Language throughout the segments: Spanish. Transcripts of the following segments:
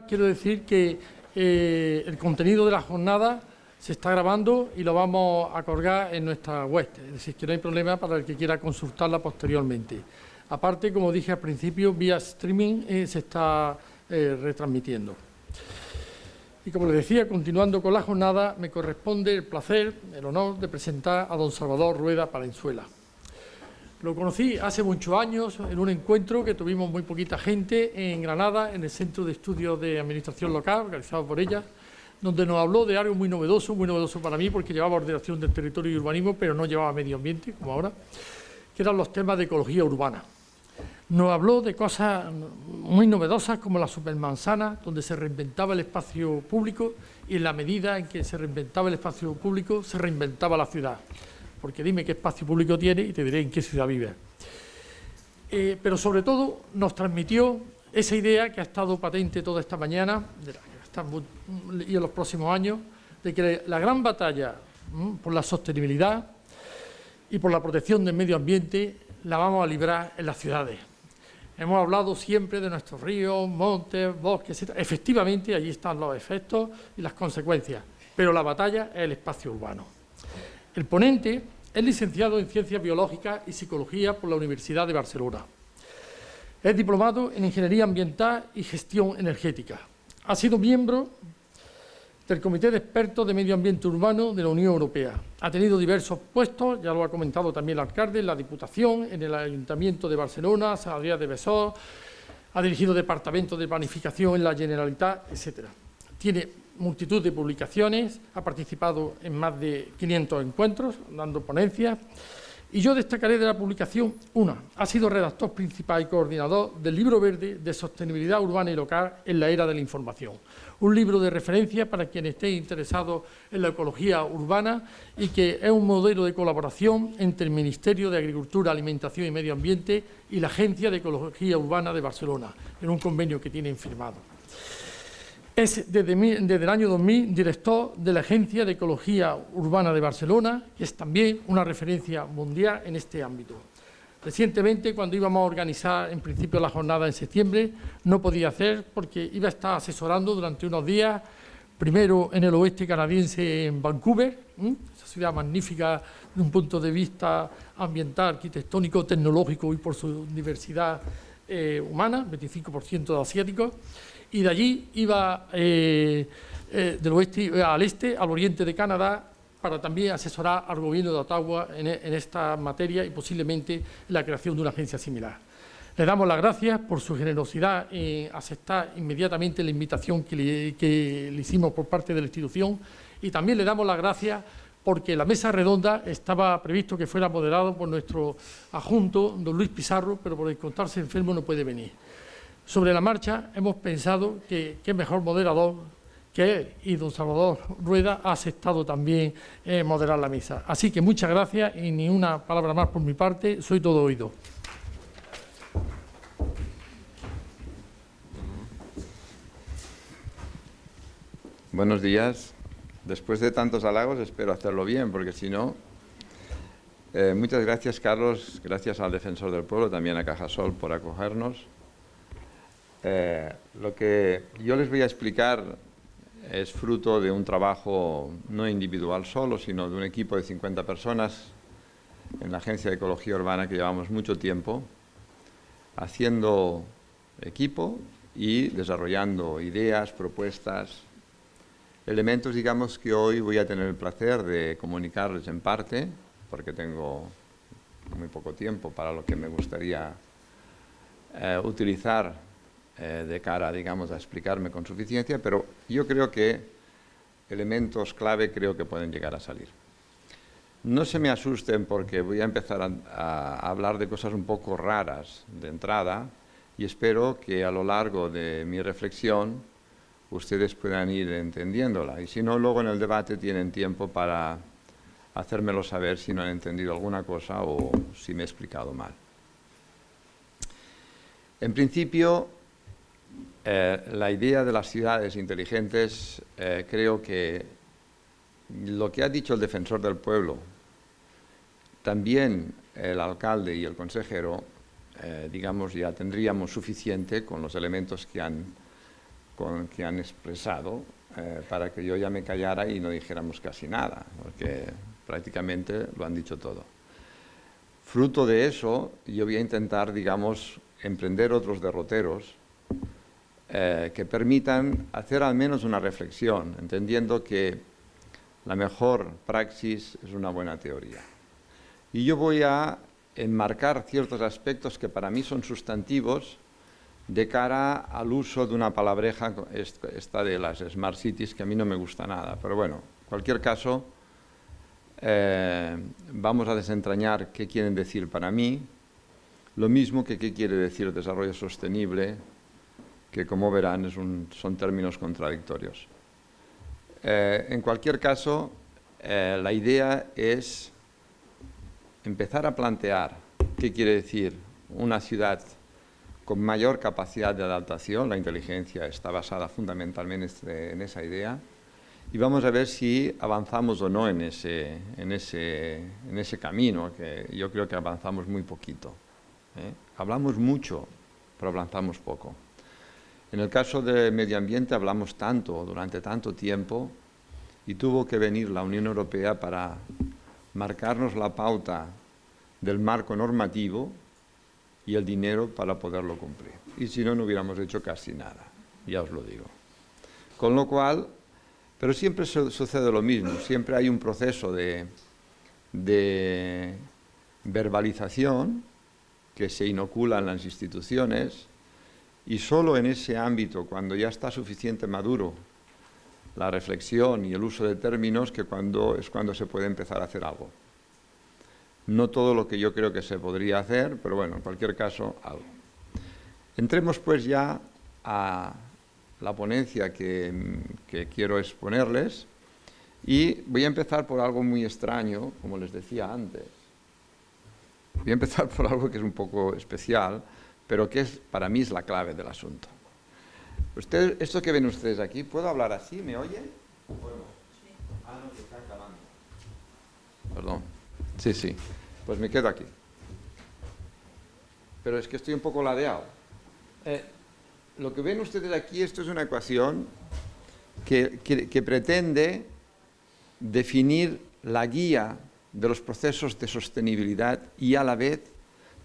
Quiero decir que el contenido de la jornada se está grabando y lo vamos a colgar en nuestra web, es decir, que no hay problema para el que quiera consultarla posteriormente. Aparte, como dije al principio, vía streaming se está retransmitiendo. Y como les decía, continuando con la jornada, me corresponde el placer, el honor de presentar a don Salvador Rueda Palenzuela. Lo conocí hace muchos años en un encuentro que tuvimos muy poquita gente en Granada, en el Centro de Estudios de Administración Local, organizado por ella, donde nos habló de algo muy novedoso para mí, porque llevaba ordenación del territorio y urbanismo, pero no llevaba medio ambiente, como ahora, que eran los temas de ecología urbana. Nos habló de cosas muy novedosas como la supermanzana, donde se reinventaba el espacio público y en la medida en que se reinventaba el espacio público, se reinventaba la ciudad. Porque dime qué espacio público tiene y te diré en qué ciudad vive. Pero sobre todo nos transmitió esa idea que ha estado patente toda esta mañana y en los próximos años, de que la gran batalla por la sostenibilidad y por la protección del medio ambiente la vamos a librar en las ciudades. Hemos hablado siempre de nuestros ríos, montes, bosques, etc. Efectivamente, allí están los efectos y las consecuencias, pero la batalla es el espacio urbano. El ponente es licenciado en Ciencias Biológicas y Psicología por la Universidad de Barcelona. Es diplomado en Ingeniería Ambiental y Gestión Energética. Ha sido miembro del Comité de Expertos de Medio Ambiente Urbano de la Unión Europea. Ha tenido diversos puestos, ya lo ha comentado también el alcalde, en la Diputación, en el Ayuntamiento de Barcelona, San Adrià de Besòs, ha dirigido departamentos de planificación en la Generalitat, etc. Tiene multitud de publicaciones, ha participado en más de 500 encuentros, dando ponencias, y yo destacaré de la publicación una. Ha sido redactor principal y coordinador del Libro Verde de Sostenibilidad Urbana y Local en la Era de la Información, un libro de referencia para quien esté interesado en la ecología urbana y que es un modelo de colaboración entre el Ministerio de Agricultura, Alimentación y Medio Ambiente y la Agencia de Ecología Urbana de Barcelona, en un convenio que tienen firmado. Es desde el año 2000 director de la Agencia de Ecología Urbana de Barcelona, que es también una referencia mundial en este ámbito. Recientemente, cuando íbamos a organizar en principio la jornada en septiembre, no podía hacer porque iba a estar asesorando durante unos días, primero en el oeste canadiense, en Vancouver, esa ciudad magnífica desde un punto de vista ambiental, arquitectónico, tecnológico y por su diversidad humana, 25% de asiáticos, y de allí iba del oeste al este, al oriente de Canadá, para también asesorar al gobierno de Ottawa en esta materia y posiblemente la creación de una agencia similar. Le damos las gracias por su generosidad en aceptar inmediatamente la invitación que le hicimos por parte de la institución, y también le damos las gracias porque la mesa redonda estaba previsto que fuera moderado por nuestro adjunto, don Luis Pizarro, pero por encontrarse enfermo no puede venir. Sobre la marcha hemos pensado que qué mejor moderador que él, y don Salvador Rueda ha aceptado también moderar la mesa. Así que muchas gracias y ni una palabra más por mi parte, soy todo oído. Buenos días. Después de tantos halagos espero hacerlo bien, porque si no... muchas gracias, Carlos, gracias al Defensor del Pueblo, también a Cajasol por acogernos. Lo que yo les voy a explicar es fruto de un trabajo no individual solo, sino de un equipo de 50 personas en la Agencia de Ecología Urbana que llevamos mucho tiempo haciendo equipo y desarrollando ideas, propuestas, elementos, digamos, que hoy voy a tener el placer de comunicarles en parte, porque tengo muy poco tiempo para lo que me gustaría utilizar de cara, digamos, a explicarme con suficiencia, pero yo creo que elementos clave creo que pueden llegar a salir. No se me asusten porque voy a empezar a hablar de cosas un poco raras de entrada y espero que a lo largo de mi reflexión ustedes puedan ir entendiéndola, y si no, luego en el debate tienen tiempo para hacérmelo saber si no han entendido alguna cosa o si me he explicado mal. En principio, la idea de las ciudades inteligentes, creo que lo que ha dicho el Defensor del Pueblo, también el alcalde y el consejero, digamos, ya tendríamos suficiente con los elementos que han que han expresado para que yo ya me callara y no dijéramos casi nada, porque prácticamente lo han dicho todo. Fruto de eso, yo voy a intentar, digamos, emprender otros derroteros que permitan hacer al menos una reflexión, entendiendo que la mejor praxis es una buena teoría. Y yo voy a enmarcar ciertos aspectos que para mí son sustantivos de cara al uso de una palabreja, esta de las Smart Cities, que a mí no me gusta nada. Pero bueno, en cualquier caso, vamos a desentrañar qué quieren decir para mí, lo mismo que qué quiere decir desarrollo sostenible, que como verán son términos contradictorios. En cualquier caso, la idea es empezar a plantear qué quiere decir una ciudad con mayor capacidad de adaptación. La inteligencia está basada fundamentalmente en esa idea, y vamos a ver si avanzamos o no en ese camino, que yo creo que avanzamos muy poquito. Hablamos mucho, pero avanzamos poco. En el caso del medio ambiente hablamos tanto, durante tanto tiempo, y tuvo que venir la Unión Europea para marcarnos la pauta del marco normativo y el dinero para poderlo cumplir. Y si no, no hubiéramos hecho casi nada, ya os lo digo. Con lo cual, pero siempre sucede lo mismo, siempre hay un proceso de verbalización que se inocula en las instituciones, y solo en ese ámbito, cuando ya está suficiente maduro la reflexión y el uso de términos, es cuando se puede empezar a hacer algo. No todo lo que yo creo que se podría hacer, pero bueno, en cualquier caso, algo. Entremos pues ya a la ponencia que quiero exponerles, y voy a empezar por algo muy extraño, como les decía antes. Voy a empezar por algo que es un poco especial, pero que para mí es la clave del asunto. Esto que ven ustedes aquí, ¿puedo hablar así? ¿Me oyen? Sí. Ah, no, que está acabando. Perdón. Sí, sí. Pues me quedo aquí. Pero es que estoy un poco ladeado. Lo que ven ustedes aquí, esto es una ecuación que pretende definir la guía de los procesos de sostenibilidad y a la vez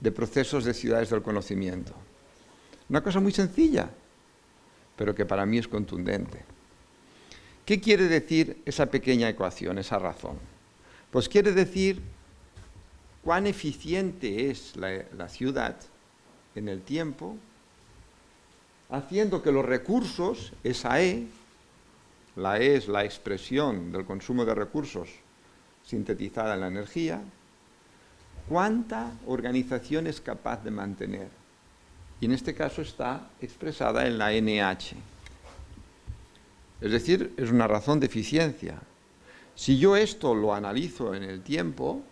de procesos de ciudades del conocimiento. Una cosa muy sencilla, pero que para mí es contundente. ¿Qué quiere decir esa pequeña ecuación, esa razón? Pues quiere decir cuán eficiente es la ciudad en el tiempo, haciendo que los recursos, esa E, la E es la expresión del consumo de recursos sintetizada en la energía, cuánta organización es capaz de mantener. Y en este caso está expresada en la NH. Es decir, es una razón de eficiencia. Si yo esto lo analizo en el tiempo,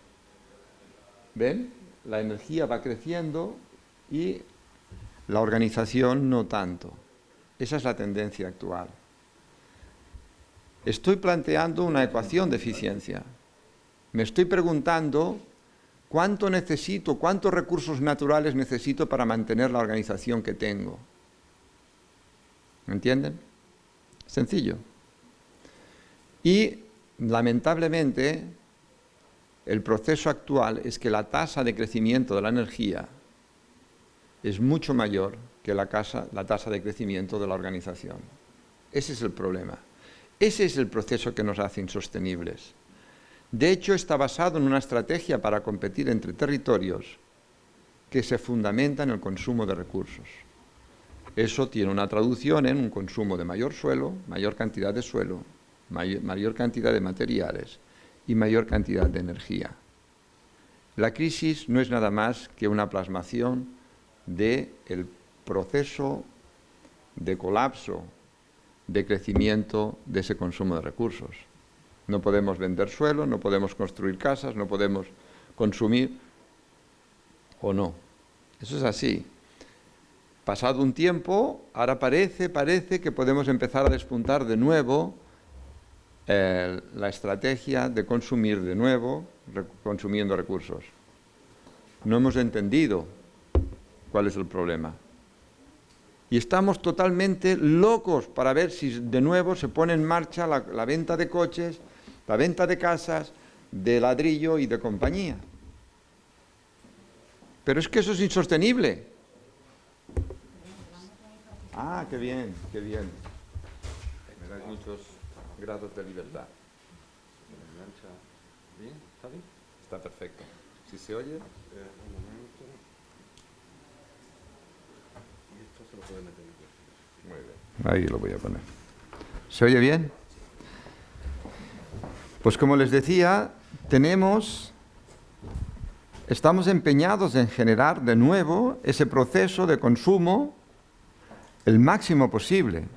¿ven? La energía va creciendo y la organización no tanto. Esa es la tendencia actual. Estoy planteando una ecuación de eficiencia. Me estoy preguntando cuántos recursos naturales necesito para mantener la organización que tengo. ¿Me entienden? Sencillo. Y, lamentablemente, el proceso actual es que la tasa de crecimiento de la energía es mucho mayor que la tasa de crecimiento de la organización. Ese es el problema. Ese es el proceso que nos hace insostenibles. De hecho, está basado en una estrategia para competir entre territorios que se fundamenta en el consumo de recursos. Eso tiene una traducción en un consumo de mayor suelo, mayor cantidad de suelo, mayor cantidad de materiales y mayor cantidad de energía. La crisis no es nada más que una plasmación del proceso de colapso, de crecimiento de ese consumo de recursos. No podemos vender suelo, no podemos construir casas, no podemos consumir, o no. Eso es así. Pasado un tiempo, ahora parece que podemos empezar a despuntar de nuevo la estrategia de consumir de nuevo, consumiendo recursos. No hemos entendido cuál es el problema. Y estamos totalmente locos para ver si de nuevo se pone en marcha la venta de coches, la venta de casas, de ladrillo y de compañía. Pero es que eso es insostenible. Ah, qué bien, qué bien. Me das muchos grados de libertad. ¿Bien? ¿Está bien? Está perfecto. ¿Si se oye? Un momento. Y esto se lo puede meter aquí. Muy bien. Ahí lo voy a poner. ¿Se oye bien? Pues como les decía, estamos empeñados en generar de nuevo ese proceso de consumo el máximo posible.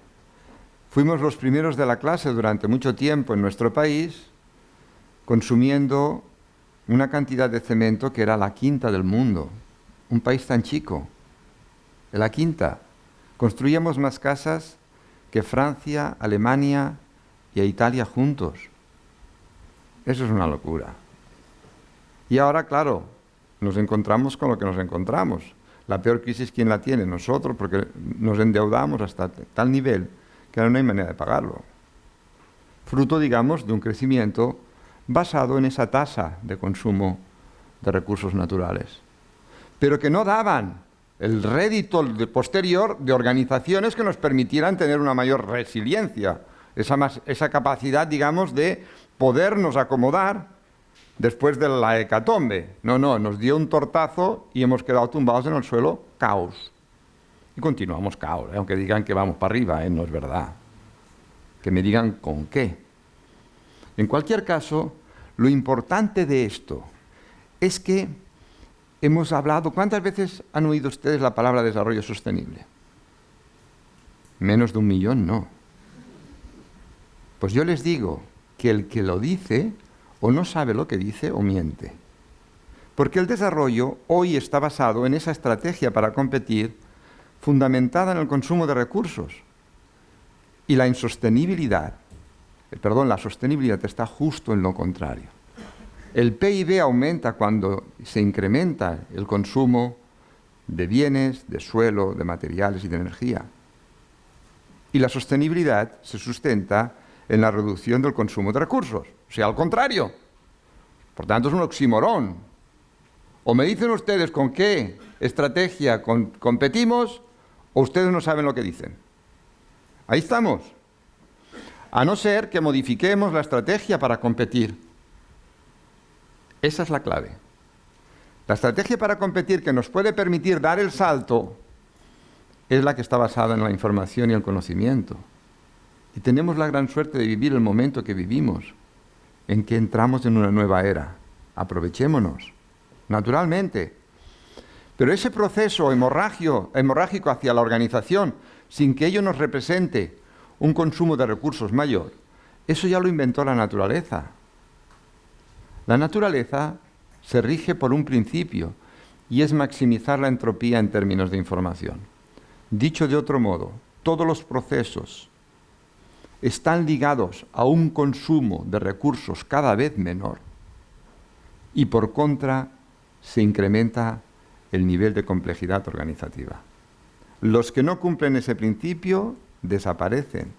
Fuimos los primeros de la clase durante mucho tiempo en nuestro país consumiendo una cantidad de cemento que era la quinta del mundo. Un país tan chico, la quinta. Construíamos más casas que Francia, Alemania y Italia juntos. Eso es una locura. Y ahora, claro, nos encontramos con lo que nos encontramos. La peor crisis, ¿quién la tiene? Nosotros, porque nos endeudamos hasta tal nivel que ahora no hay manera de pagarlo. Fruto, digamos, de un crecimiento basado en esa tasa de consumo de recursos naturales. Pero que no daban el rédito posterior de organizaciones que nos permitieran tener una mayor resiliencia, esa capacidad, digamos, de podernos acomodar después de la hecatombe. No, nos dio un tortazo y hemos quedado tumbados en el suelo, caos. Y continuamos caos, aunque digan que vamos para arriba, no es verdad. Que me digan con qué. En cualquier caso, lo importante de esto es que hemos hablado, ¿cuántas veces han oído ustedes la palabra desarrollo sostenible? Menos de 1 millón, no. Pues yo les digo que el que lo dice o no sabe lo que dice o miente. Porque el desarrollo hoy está basado en esa estrategia para competir fundamentada en el consumo de recursos. Y la insostenibilidad, la sostenibilidad está justo en lo contrario. El PIB aumenta cuando se incrementa el consumo de bienes, de suelo, de materiales y de energía. Y la sostenibilidad se sustenta en la reducción del consumo de recursos. O sea, al contrario. Por tanto, es un oxímoron. O me dicen ustedes con qué estrategia competimos, o ustedes no saben lo que dicen. Ahí estamos. A no ser que modifiquemos la estrategia para competir. Esa es la clave. La estrategia para competir que nos puede permitir dar el salto es la que está basada en la información y el conocimiento. Y tenemos la gran suerte de vivir el momento que vivimos, en que entramos en una nueva era. Aprovechémonos, naturalmente. Pero ese proceso hemorrágico hacia la organización, sin que ello nos represente un consumo de recursos mayor, eso ya lo inventó la naturaleza. La naturaleza se rige por un principio, y es maximizar la entropía en términos de información. Dicho de otro modo, todos los procesos están ligados a un consumo de recursos cada vez menor y por contra se incrementa el nivel de complejidad organizativa. Los que no cumplen ese principio desaparecen.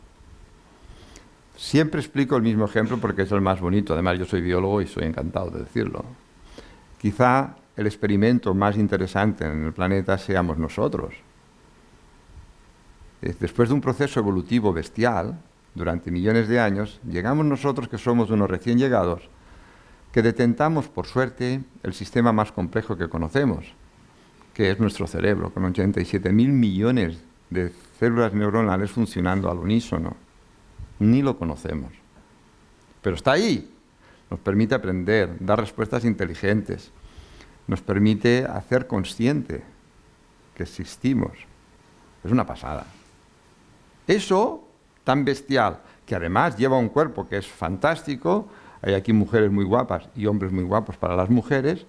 Siempre explico el mismo ejemplo porque es el más bonito. Además, yo soy biólogo y soy encantado de decirlo. Quizá el experimento más interesante en el planeta seamos nosotros. Después de un proceso evolutivo bestial, durante millones de años, llegamos nosotros, que somos unos recién llegados, que detentamos, por suerte, el sistema más complejo que conocemos, que es nuestro cerebro, con 87.000 millones de células neuronales funcionando al unísono. Ni lo conocemos. Pero está ahí. Nos permite aprender, dar respuestas inteligentes. Nos permite hacer consciente que existimos. Es una pasada. Eso tan bestial, que además lleva un cuerpo que es fantástico, hay aquí mujeres muy guapas y hombres muy guapos para las mujeres,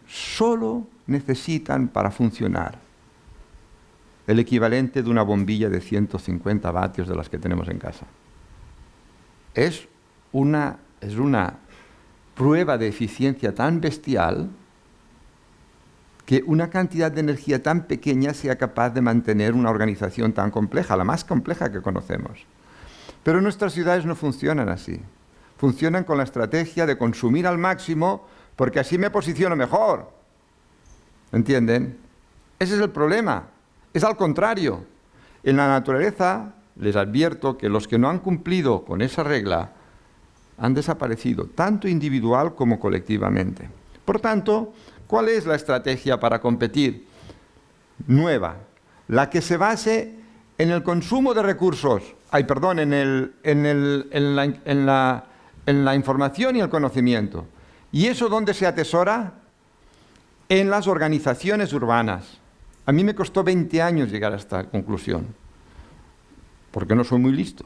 solo necesitan para funcionar el equivalente de una bombilla de 150 vatios de las que tenemos en casa. Es una prueba de eficiencia tan bestial que una cantidad de energía tan pequeña sea capaz de mantener una organización tan compleja, la más compleja que conocemos. Pero nuestras ciudades no funcionan así. Funcionan con la estrategia de consumir al máximo porque así me posiciono mejor. ¿Entienden? Ese es el problema. Es al contrario. En la naturaleza, les advierto que los que no han cumplido con esa regla han desaparecido, tanto individual como colectivamente. Por tanto, ¿cuál es la estrategia para competir? Nueva. La que se base en el consumo de recursos, en la información y el conocimiento. ¿Y eso dónde se atesora? En las organizaciones urbanas. A mí me costó 20 años llegar a esta conclusión, porque no soy muy listo.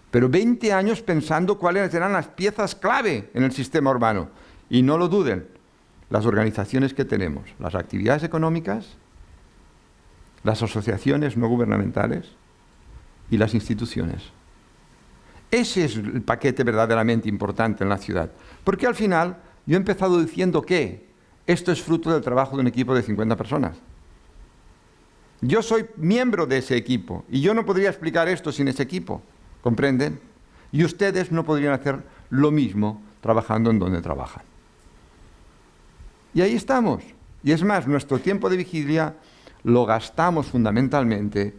Pero 20 años pensando cuáles eran las piezas clave en el sistema urbano. Y no lo duden, las organizaciones que tenemos, las actividades económicas, las asociaciones no gubernamentales y las instituciones. Ese es el paquete verdaderamente importante en la ciudad. Porque al final, yo he empezado diciendo que esto es fruto del trabajo de un equipo de 50 personas. Yo soy miembro de ese equipo y yo no podría explicar esto sin ese equipo, ¿comprenden? Y ustedes no podrían hacer lo mismo trabajando en donde trabajan. Y ahí estamos. Y es más, nuestro tiempo de vigilia lo gastamos fundamentalmente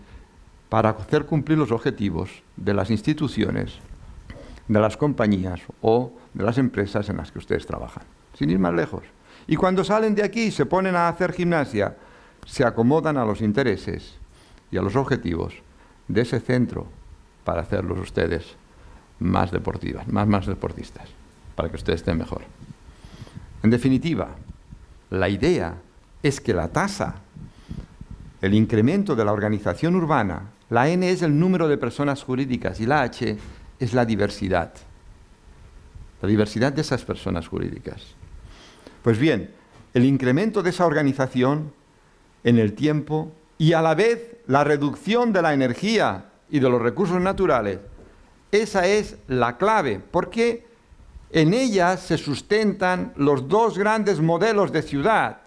para hacer cumplir los objetivos de las instituciones, de las compañías o de las empresas en las que ustedes trabajan, sin ir más lejos. Y cuando salen de aquí y se ponen a hacer gimnasia, se acomodan a los intereses y a los objetivos de ese centro para hacerlos ustedes más deportivas, más deportistas, para que ustedes estén mejor. En definitiva, la idea es que la tasa, el incremento de la organización urbana, la N es el número de personas jurídicas y la H es la diversidad de esas personas jurídicas. Pues bien, el incremento de esa organización en el tiempo y a la vez la reducción de la energía y de los recursos naturales, esa es la clave, porque en ella se sustentan los dos grandes modelos de ciudad.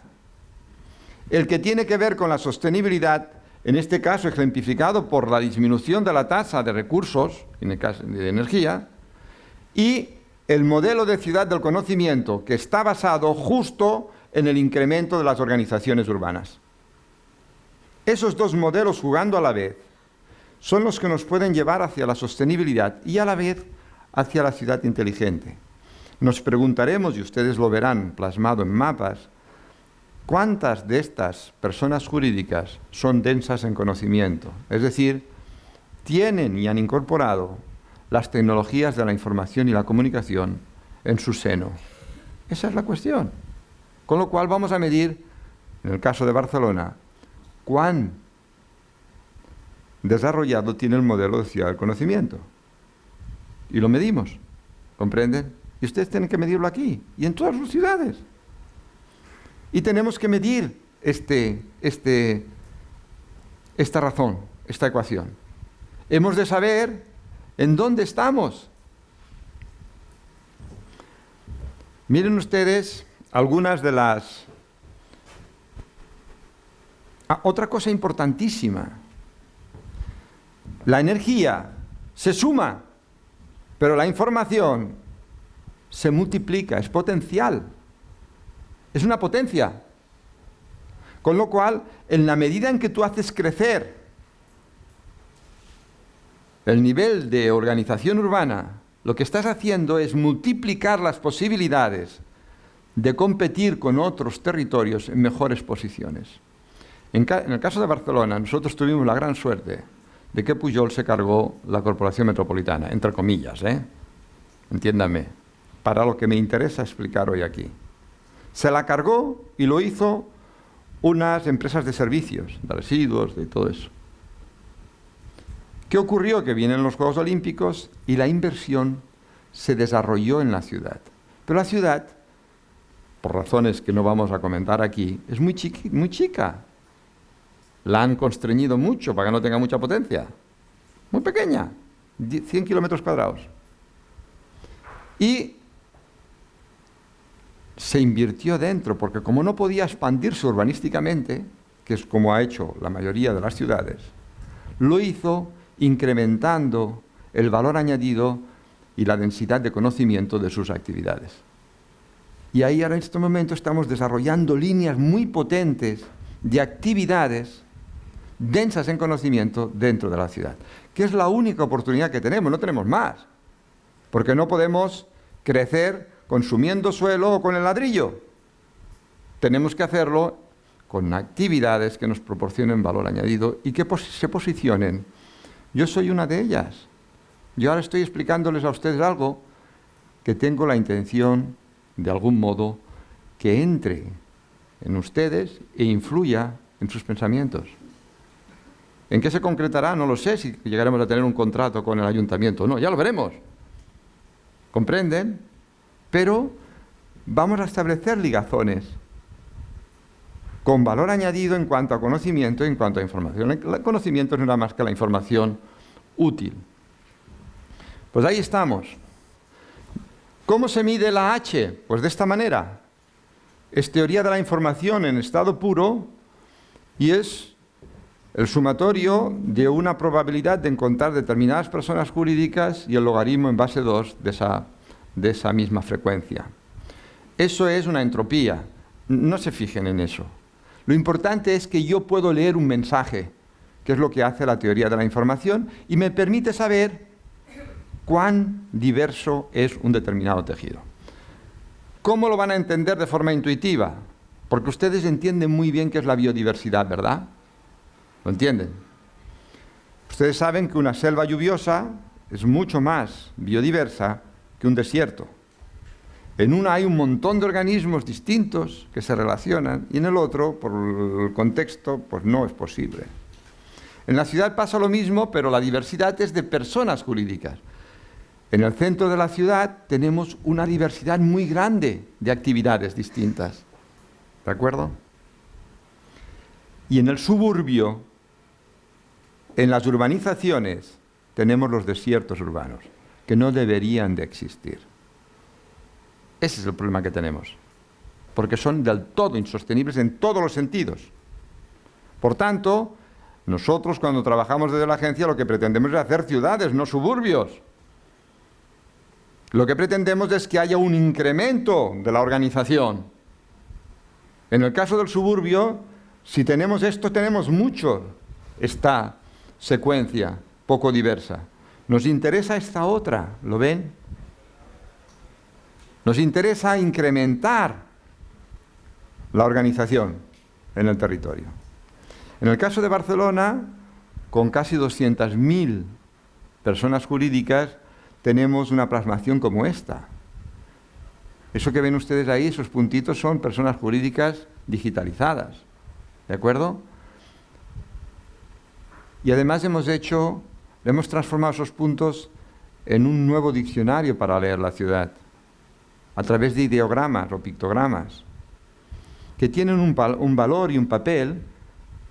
El que tiene que ver con la sostenibilidad, en este caso ejemplificado por la disminución de la tasa de recursos, en el caso de energía, y el modelo de ciudad del conocimiento, que está basado justo en el incremento de las organizaciones urbanas. Esos dos modelos jugando a la vez son los que nos pueden llevar hacia la sostenibilidad y a la vez hacia la ciudad inteligente. Nos preguntaremos, y ustedes lo verán plasmado en mapas, ¿cuántas de estas personas jurídicas son densas en conocimiento? Es decir, tienen y han incorporado las tecnologías de la información y la comunicación en su seno. Esa es la cuestión. Con lo cual vamos a medir, en el caso de Barcelona, cuán desarrollado tiene el modelo de ciudad del conocimiento. Y lo medimos, ¿comprenden? Y ustedes tienen que medirlo aquí y en todas las ciudades. Y tenemos que medir esta razón, esta ecuación. Hemos de saber en dónde estamos. Miren ustedes algunas de las... otra cosa importantísima. La energía se suma, pero la información se multiplica, es potencial. Es una potencia. Con lo cual, en la medida en que tú haces crecer el nivel de organización urbana, lo que estás haciendo es multiplicar las posibilidades de competir con otros territorios en mejores posiciones. En el caso de Barcelona, nosotros tuvimos la gran suerte de que Pujol se cargó la Corporación Metropolitana, entre comillas, entiéndame, para lo que me interesa explicar hoy aquí. Se la cargó y lo hizo unas empresas de servicios, de residuos, de todo eso. ¿Qué ocurrió? Que vienen los Juegos Olímpicos y la inversión se desarrolló en la ciudad. Pero la ciudad, por razones que no vamos a comentar aquí, es muy chica. La han constreñido mucho para que no tenga mucha potencia. Muy pequeña, 100 kilómetros cuadrados. Y se invirtió dentro, porque como no podía expandirse urbanísticamente, que es como ha hecho la mayoría de las ciudades, lo hizo incrementando el valor añadido y la densidad de conocimiento de sus actividades. Y ahí ahora en este momento estamos desarrollando líneas muy potentes de actividades densas en conocimiento dentro de la ciudad, que es la única oportunidad que tenemos, no tenemos más, porque no podemos crecer consumiendo suelo o con el ladrillo. Tenemos que hacerlo con actividades que nos proporcionen valor añadido y que se posicionen. Yo soy una de ellas. Yo ahora estoy explicándoles a ustedes algo que tengo la intención, de algún modo, que entre en ustedes e influya en sus pensamientos. ¿En qué se concretará? No lo sé, si llegaremos a tener un contrato con el ayuntamiento o no, ya lo veremos. ¿Comprenden? Pero vamos a establecer ligazones con valor añadido en cuanto a conocimiento y en cuanto a información. El conocimiento no es nada más que la información útil. Pues ahí estamos. ¿Cómo se mide la H? Pues de esta manera. Es teoría de la información en estado puro y es el sumatorio de una probabilidad de encontrar determinadas personas jurídicas y el logaritmo en base 2 de esa misma frecuencia. Eso es una entropía. No se fijen en eso. Lo importante es que yo puedo leer un mensaje, que es lo que hace la teoría de la información, y me permite saber cuán diverso es un determinado tejido. ¿Cómo lo van a entender de forma intuitiva? Porque ustedes entienden muy bien qué es la biodiversidad, ¿verdad? ¿Lo entienden? Ustedes saben que una selva lluviosa es mucho más biodiversa que un desierto. En una hay un montón de organismos distintos que se relacionan y en el otro, por el contexto, pues no es posible. En la ciudad pasa lo mismo, pero la diversidad es de personas jurídicas. En el centro de la ciudad tenemos una diversidad muy grande de actividades distintas. ¿De acuerdo? Y en el suburbio, en las urbanizaciones, tenemos los desiertos urbanos, que no deberían de existir. Ese es el problema que tenemos, porque son del todo insostenibles en todos los sentidos. Por tanto, nosotros cuando trabajamos desde la agencia lo que pretendemos es hacer ciudades, no suburbios. Lo que pretendemos es que haya un incremento de la organización. En el caso del suburbio, si tenemos esto, tenemos mucho esta secuencia poco diversa. Nos interesa esta otra, ¿lo ven? Nos interesa incrementar la organización en el territorio. En el caso de Barcelona, con casi 200.000 personas jurídicas, tenemos una plasmación como esta. Eso que ven ustedes ahí, esos puntitos, son personas jurídicas digitalizadas. ¿De acuerdo? Y además hemos transformado esos puntos en un nuevo diccionario para leer la ciudad, a través de ideogramas o pictogramas, que tienen un valor y un papel.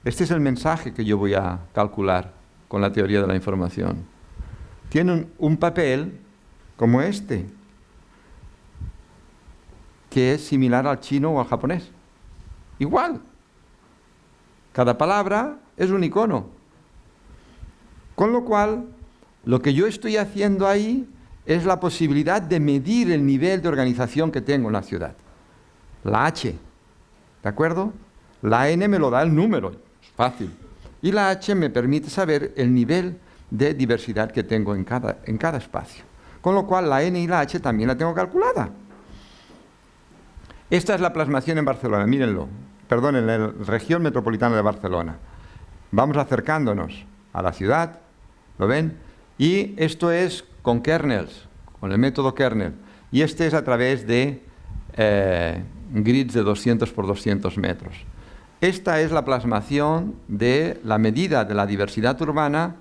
Este es el mensaje que yo voy a calcular con la teoría de la información. Tienen un papel como este, que es similar al chino o al japonés. Igual. Cada palabra es un icono. Con lo cual, lo que yo estoy haciendo ahí es la posibilidad de medir el nivel de organización que tengo en la ciudad. La H, ¿de acuerdo? La N me lo da el número, es fácil. Y la H me permite saber el nivel de diversidad que tengo en cada espacio. Con lo cual, la N y la H también la tengo calculada. Esta es la plasmación en Barcelona, mírenlo. Perdón, en la región metropolitana de Barcelona. Vamos acercándonos a la ciudad, ¿lo ven? Y esto es con kernels, con el método kernel. Y este es a través de grids de 200 por 200 metros. Esta es la plasmación de la medida de la diversidad urbana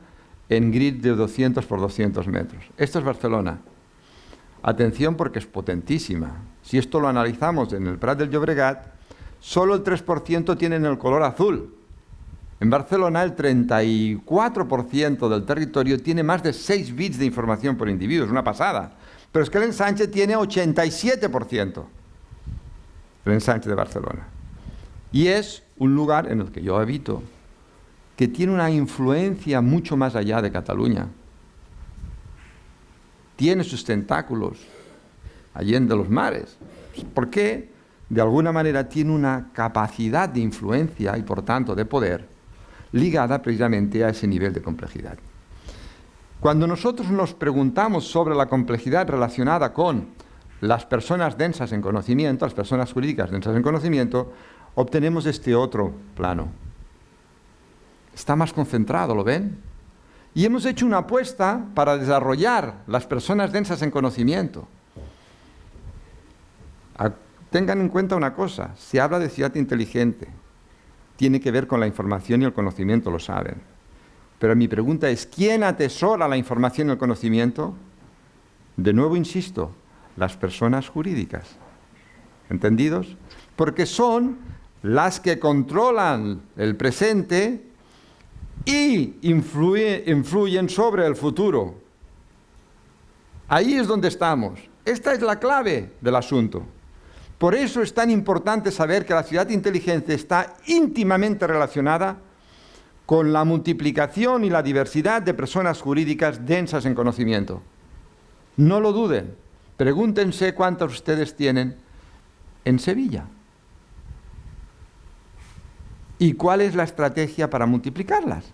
en grid de 200 por 200 metros. Esto es Barcelona. Atención porque es potentísima. Si esto lo analizamos en el Prat del Llobregat, solo el 3% tienen el color azul. En Barcelona el 34% del territorio tiene más de 6 bits de información por individuo, es una pasada. Pero es que el ensanche tiene 87%. el ensanche de Barcelona. Y es un lugar en el que yo habito, que tiene una influencia mucho más allá de Cataluña. Tiene sus tentáculos allende los mares. ¿Por qué? De alguna manera tiene una capacidad de influencia y por tanto de poder ligada precisamente a ese nivel de complejidad. Cuando nosotros nos preguntamos sobre la complejidad relacionada con las personas densas en conocimiento, las personas jurídicas densas en conocimiento, obtenemos este otro plano. Está más concentrado, ¿lo ven? Y hemos hecho una apuesta para desarrollar las personas densas en conocimiento. Tengan en cuenta una cosa, se habla de ciudad inteligente, tiene que ver con la información y el conocimiento, lo saben. Pero mi pregunta es, ¿quién atesora la información y el conocimiento? De nuevo insisto, las personas jurídicas. ¿Entendidos? Porque son las que controlan el presente y influyen sobre el futuro. Ahí es donde estamos. Esta es la clave del asunto. Por eso es tan importante saber que la ciudad inteligente está íntimamente relacionada con la multiplicación y la diversidad de personas jurídicas densas en conocimiento. No lo duden. Pregúntense cuántos ustedes tienen en Sevilla. ¿Y cuál es la estrategia para multiplicarlas?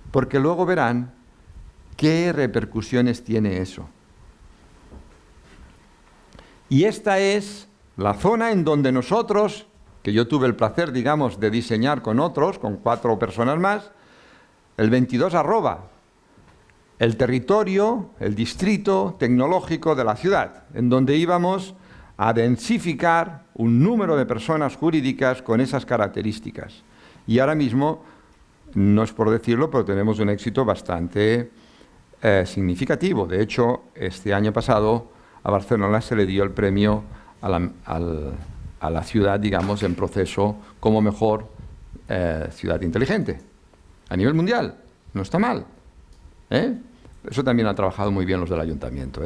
Porque luego verán qué repercusiones tiene eso. Y esta es la zona en donde nosotros, que yo tuve el placer, digamos, de diseñar con otros, con 4 personas más, el 22 arroba, el territorio, el distrito tecnológico de la ciudad, en donde íbamos a densificar un número de personas jurídicas con esas características. Y ahora mismo, no es por decirlo, pero tenemos un éxito bastante significativo. De hecho, este año pasado a Barcelona se le dio el premio a la ciudad, digamos, en proceso como mejor ciudad inteligente. A nivel mundial, no está mal. Eso también han trabajado muy bien los del ayuntamiento.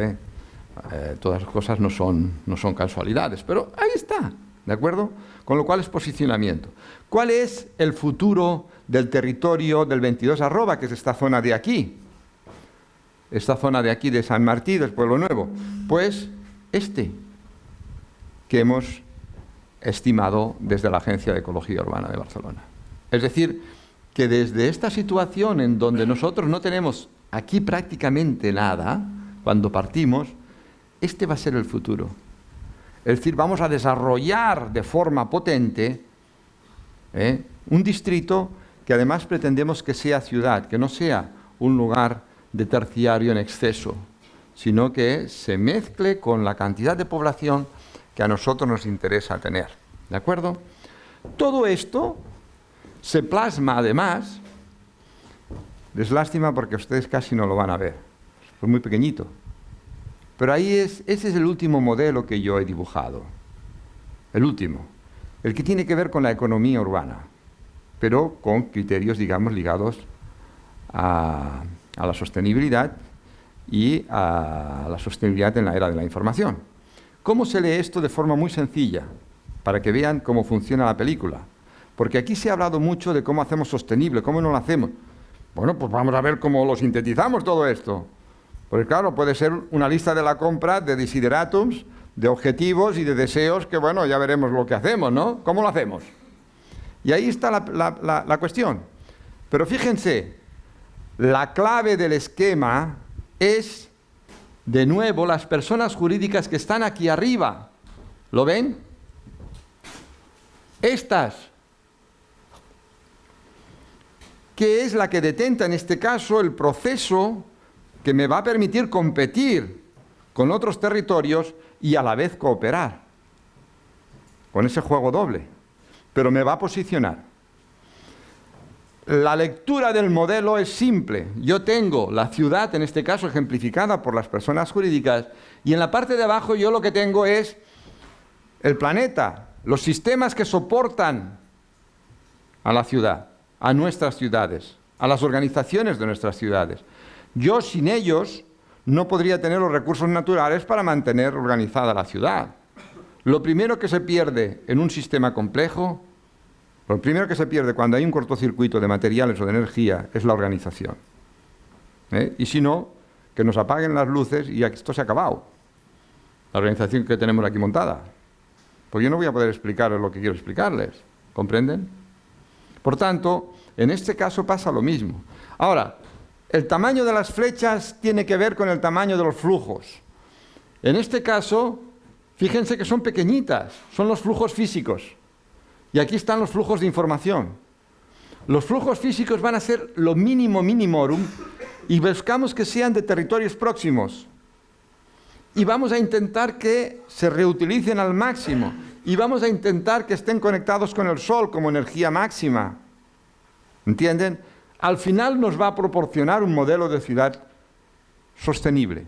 Todas las cosas no son casualidades, pero ahí está, ¿de acuerdo? Con lo cual es posicionamiento. ¿Cuál es el futuro del territorio del 22 arroba, que es esta zona de aquí? Esta zona de aquí de San Martí, del Pueblo Nuevo. Pues que hemos estimado desde la Agencia de Ecología Urbana de Barcelona. Es decir, que desde esta situación en donde nosotros no tenemos aquí prácticamente nada, cuando partimos, este va a ser el futuro. Es decir, vamos a desarrollar de forma potente un distrito que además pretendemos que sea ciudad, que no sea un lugar de terciario en exceso, sino que se mezcle con la cantidad de población que a nosotros nos interesa tener. ¿De acuerdo? Todo esto se plasma además, es lástima porque ustedes casi no lo van a ver, es muy pequeñito, pero ese es el último modelo que yo he dibujado, el último, el que tiene que ver con la economía urbana, pero con criterios, digamos, ligados a la sostenibilidad y a la sostenibilidad en la era de la información. ¿Cómo se lee esto de forma muy sencilla? Para que vean cómo funciona la película. Porque aquí se ha hablado mucho de cómo hacemos sostenible, cómo no lo hacemos. Bueno, pues vamos a ver cómo lo sintetizamos todo esto. Porque claro, puede ser una lista de la compra de desideratums, de objetivos y de deseos que, bueno, ya veremos lo que hacemos, ¿no? ¿Cómo lo hacemos? Y ahí está la cuestión. Pero fíjense, la clave del esquema es, de nuevo, las personas jurídicas que están aquí arriba. ¿Lo ven? Estas. Que es la que detenta, en este caso, el proceso que me va a permitir competir con otros territorios y a la vez cooperar. Con ese juego doble. Pero me va a posicionar. La lectura del modelo es simple. Yo tengo la ciudad, en este caso ejemplificada por las personas jurídicas, y en la parte de abajo yo lo que tengo es el planeta, los sistemas que soportan a la ciudad, a nuestras ciudades, a las organizaciones de nuestras ciudades. Yo sin ellos no podría tener los recursos naturales para mantener organizada la ciudad. Lo primero que se pierde en un sistema complejo, lo primero que se pierde cuando hay un cortocircuito de materiales o de energía es la organización. Y si no, que nos apaguen las luces y esto se ha acabado. La organización que tenemos aquí montada. Pues yo no voy a poder explicaros lo que quiero explicarles. ¿Comprenden? Por tanto, en este caso pasa lo mismo. Ahora, el tamaño de las flechas tiene que ver con el tamaño de los flujos. En este caso, fíjense que son pequeñitas, son los flujos físicos. Y aquí están los flujos de información. Los flujos físicos van a ser lo mínimo minimorum y buscamos que sean de territorios próximos. Y vamos a intentar que se reutilicen al máximo. Y vamos a intentar que estén conectados con el Sol como energía máxima. ¿Entienden? Al final nos va a proporcionar un modelo de ciudad sostenible.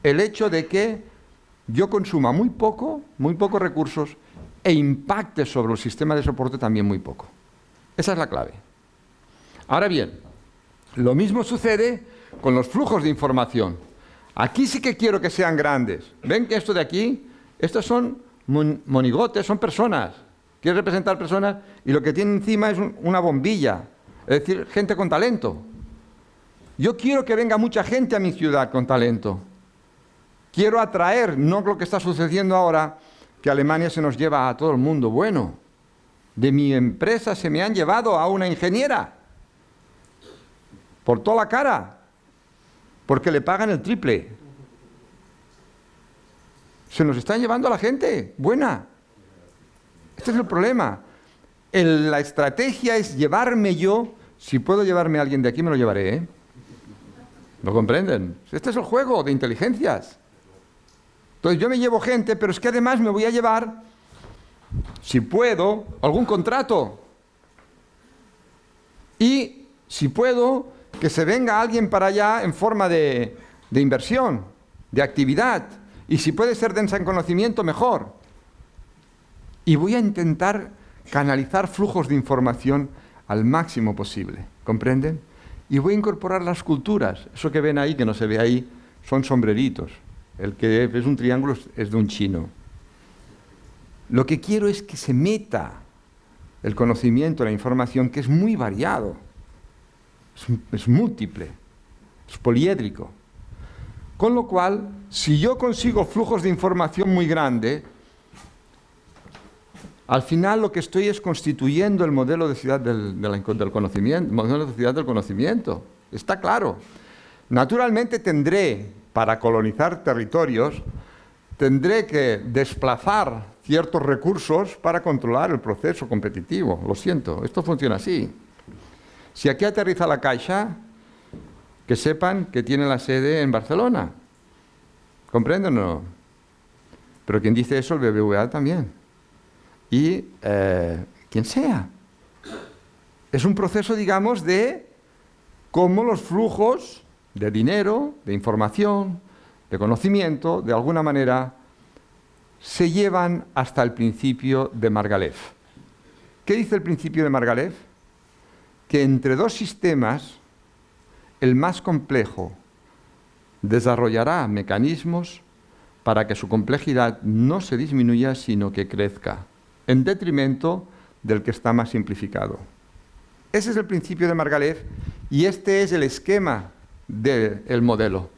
El hecho de que yo consuma muy pocos recursos e impacte sobre el sistema de soporte también muy poco. Esa es la clave. Ahora bien, lo mismo sucede con los flujos de información. Aquí sí que quiero que sean grandes. ¿Ven que esto de aquí? Estos son monigotes, son personas. Quiere representar personas y lo que tiene encima es una bombilla. Es decir, gente con talento. Yo quiero que venga mucha gente a mi ciudad con talento. Quiero atraer, no lo que está sucediendo ahora, que Alemania se nos lleva a todo el mundo. Bueno, de mi empresa se me han llevado a una ingeniera. Por toda la cara. Porque le pagan el triple. Se nos están llevando a la gente buena. Este es el problema. La estrategia es llevarme yo. Si puedo llevarme a alguien de aquí, me lo llevaré, ¿eh? ¿Lo comprenden? Este es el juego de inteligencias. Entonces yo me llevo gente, pero es que además me voy a llevar, si puedo, algún contrato. Y si puedo, que se venga alguien para allá en forma de inversión, de actividad. Y si puede ser densa en conocimiento, mejor. Y voy a intentar canalizar flujos de información al máximo posible. ¿Comprenden? Y voy a incorporar las culturas. Eso que ven ahí, que no se ve ahí, son sombreritos. El que es un triángulo es de un chino. Lo que quiero es que se meta el conocimiento, la información, que es muy variado. Es múltiple, es poliédrico. Con lo cual, si yo consigo flujos de información muy grandes, al final lo que estoy es constituyendo el modelo de ciudad del conocimiento, modelo de ciudad del conocimiento. Está claro. Naturalmente para colonizar territorios, tendré que desplazar ciertos recursos para controlar el proceso competitivo. Lo siento, esto funciona así. Si aquí aterriza la Caixa, que sepan que tiene la sede en Barcelona. ¿Comprenden o no? Pero quien dice eso, el BBVA también. Y quien sea. Es un proceso, digamos, de cómo los flujos de dinero, de información, de conocimiento, de alguna manera, se llevan hasta el principio de Margalef. ¿Qué dice el principio de Margalef? Que entre dos sistemas, el más complejo desarrollará mecanismos para que su complejidad no se disminuya, sino que crezca, en detrimento del que está más simplificado. Ese es el principio de Margalef y este es el esquema del modelo.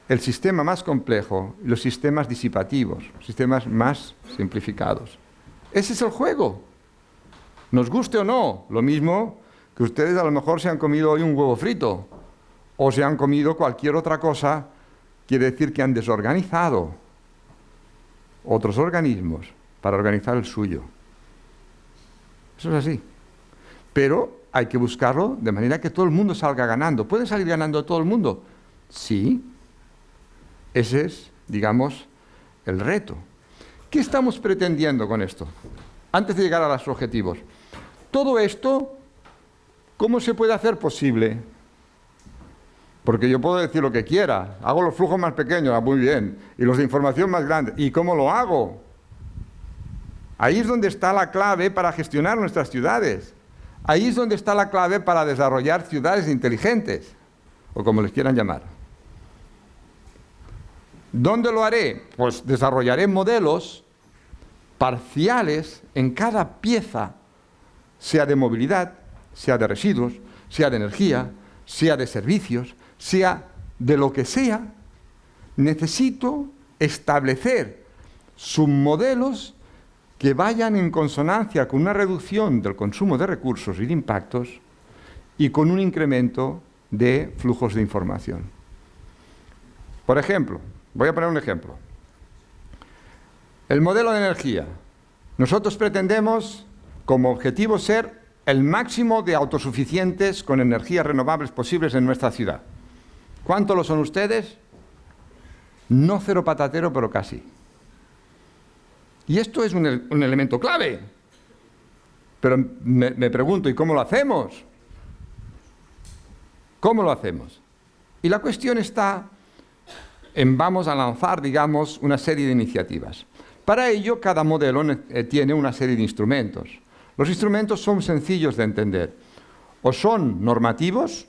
El sistema más complejo y los sistemas disipativos, sistemas más simplificados. Ese es el juego. Nos guste o no, lo mismo que ustedes a lo mejor se han comido hoy un huevo frito o se han comido cualquier otra cosa, quiere decir que han desorganizado otros organismos para organizar el suyo. Eso es así. Pero hay que buscarlo de manera que todo el mundo salga ganando. ¿Puede salir ganando todo el mundo? Sí. Ese es, digamos, el reto. ¿Qué estamos pretendiendo con esto? Antes de llegar a los objetivos. Todo esto, ¿cómo se puede hacer posible? Porque yo puedo decir lo que quiera. Hago los flujos más pequeños, muy bien. Y los de información más grandes. ¿Y cómo lo hago? Ahí es donde está la clave para gestionar nuestras ciudades. Ahí es donde está la clave para desarrollar ciudades inteligentes, o como les quieran llamar. ¿Dónde lo haré? Pues desarrollaré modelos parciales en cada pieza, sea de movilidad, sea de residuos, sea de energía, sea de servicios, sea de lo que sea, necesito establecer submodelos que vayan en consonancia con una reducción del consumo de recursos y de impactos y con un incremento de flujos de información. Por ejemplo, voy a poner un ejemplo. El modelo de energía. Nosotros pretendemos como objetivo ser el máximo de autosuficientes con energías renovables posibles en nuestra ciudad. ¿Cuánto lo son ustedes? No cero patatero, pero casi. Y esto es un elemento clave. Pero me pregunto, ¿y cómo lo hacemos? ¿Cómo lo hacemos? Y la cuestión está en vamos a lanzar, digamos, una serie de iniciativas. Para ello, cada modelo tiene una serie de instrumentos. Los instrumentos son sencillos de entender. O son normativos,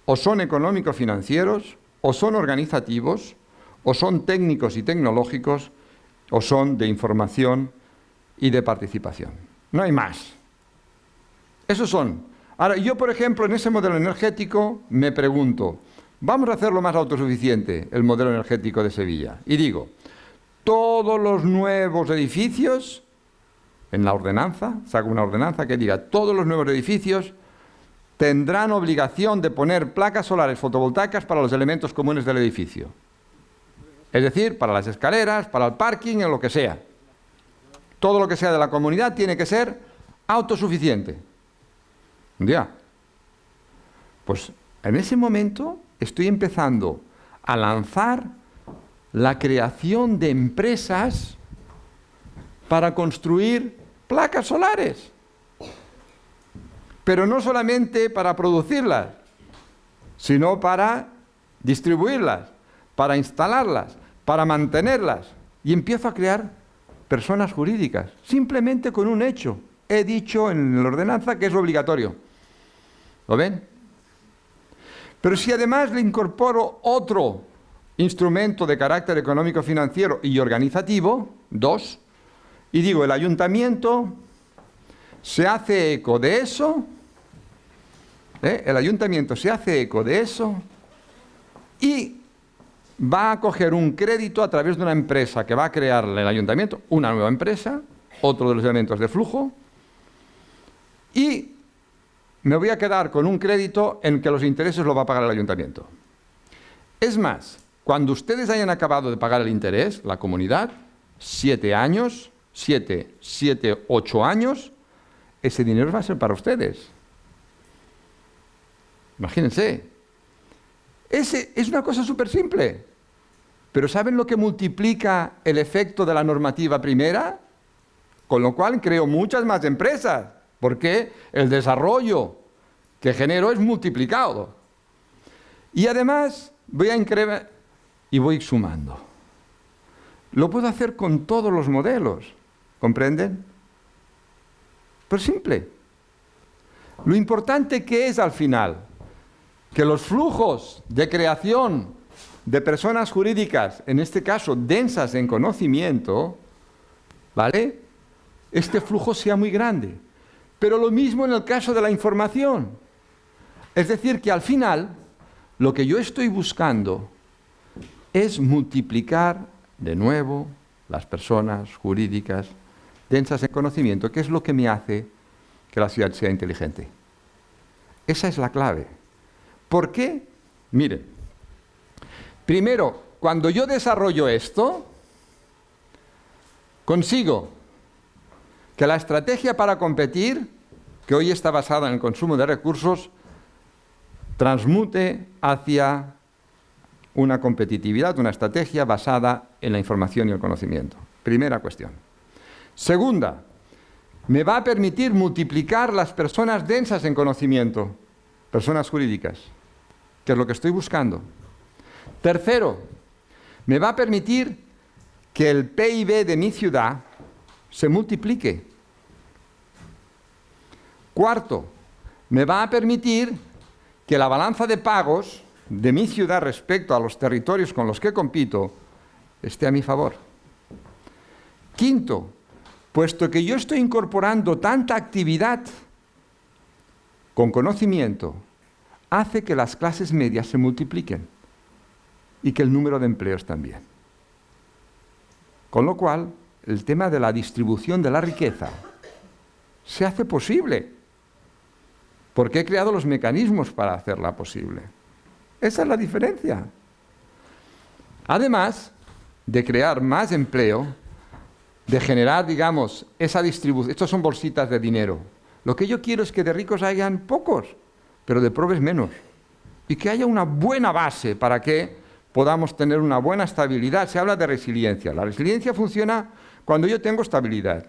o son económico-financieros, o son organizativos, o son técnicos y tecnológicos, o son de información y de participación. No hay más. Esos son. Ahora, yo, por ejemplo, en ese modelo energético me pregunto, vamos a hacerlo más autosuficiente, el modelo energético de Sevilla. Y digo, todos los nuevos edificios, en la ordenanza, saco una ordenanza que diga, todos los nuevos edificios tendrán obligación de poner placas solares fotovoltaicas para los elementos comunes del edificio. Es decir, para las escaleras, para el parking, en lo que sea. Todo lo que sea de la comunidad tiene que ser autosuficiente. Ya. Pues en ese momento estoy empezando a lanzar la creación de empresas para construir placas solares. Pero no solamente para producirlas, sino para distribuirlas, para instalarlas, para mantenerlas. Y empiezo a crear personas jurídicas, simplemente con un hecho. He dicho en la ordenanza que es obligatorio. ¿Lo ven? Pero si además le incorporo otro instrumento de carácter económico, financiero y organizativo, 2, y digo, el ayuntamiento se hace eco de eso, el ayuntamiento se hace eco de eso y va a coger un crédito a través de una empresa que va a crear el ayuntamiento, una nueva empresa, otro de los elementos de flujo, y me voy a quedar con un crédito en que los intereses los va a pagar el ayuntamiento. Es más, cuando ustedes hayan acabado de pagar el interés, la comunidad, 7 años, 8 años, ese dinero va a ser para ustedes. Imagínense. Es una cosa súper simple. Pero ¿saben lo que multiplica el efecto de la normativa primera? Con lo cual creo muchas más empresas, porque el desarrollo que genero es multiplicado. Y además voy a incrementar y voy sumando. Lo puedo hacer con todos los modelos, ¿comprenden? Pero simple. Lo importante que es al final, que los flujos de creación de personas jurídicas, en este caso densas en conocimiento, ¿vale? Este flujo sea muy grande. Pero lo mismo en el caso de la información. Es decir, que al final, lo que yo estoy buscando es multiplicar de nuevo las personas jurídicas densas en conocimiento, que es lo que me hace que la ciudad sea inteligente. Esa es la clave. ¿Por qué? Miren, primero, cuando yo desarrollo esto, consigo que la estrategia para competir, que hoy está basada en el consumo de recursos, transmute hacia una competitividad, una estrategia basada en la información y el conocimiento. Primera cuestión. Segunda, me va a permitir multiplicar las personas densas en conocimiento, personas jurídicas, que es lo que estoy buscando. Tercero, me va a permitir que el PIB de mi ciudad se multiplique. Cuarto, me va a permitir que la balanza de pagos de mi ciudad respecto a los territorios con los que compito esté a mi favor. Quinto, puesto que yo estoy incorporando tanta actividad con conocimiento, hace que las clases medias se multipliquen y que el número de empleos también. Con lo cual, el tema de la distribución de la riqueza se hace posible, porque he creado los mecanismos para hacerla posible. Esa es la diferencia. Además de crear más empleo, de generar, digamos, esa distribución, estos son bolsitas de dinero. Lo que yo quiero es que de ricos hayan pocos, pero de pobres menos. Y que haya una buena base para que podamos tener una buena estabilidad. Se habla de resiliencia. La resiliencia funciona cuando yo tengo estabilidad.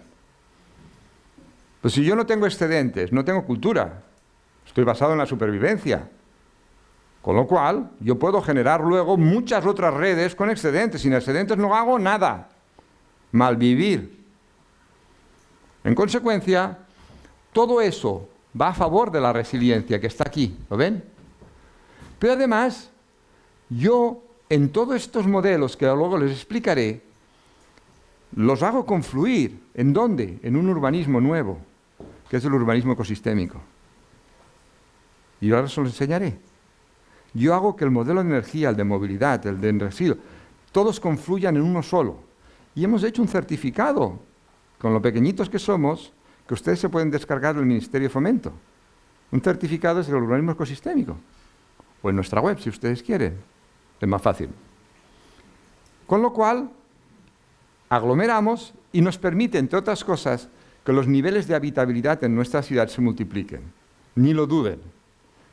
Pues si yo no tengo excedentes, no tengo cultura, estoy basado en la supervivencia. Con lo cual, yo puedo generar luego muchas otras redes con excedentes. Sin excedentes no hago nada. Malvivir. En consecuencia, todo eso va a favor de la resiliencia que está aquí. ¿Lo ven? Pero además, yo en todos estos modelos que luego les explicaré, los hago confluir. ¿En dónde? En un urbanismo nuevo, que es el urbanismo ecosistémico. Y ahora se los enseñaré. Yo hago que el modelo de energía, el de movilidad, el de residuos, todos confluyan en uno solo. Y hemos hecho un certificado, con lo pequeñitos que somos, que ustedes se pueden descargar del Ministerio de Fomento. Un certificado es el urbanismo ecosistémico. O en nuestra web, si ustedes quieren. Es más fácil. Con lo cual, aglomeramos y nos permite, entre otras cosas, que los niveles de habitabilidad en nuestra ciudad se multipliquen. Ni lo duden.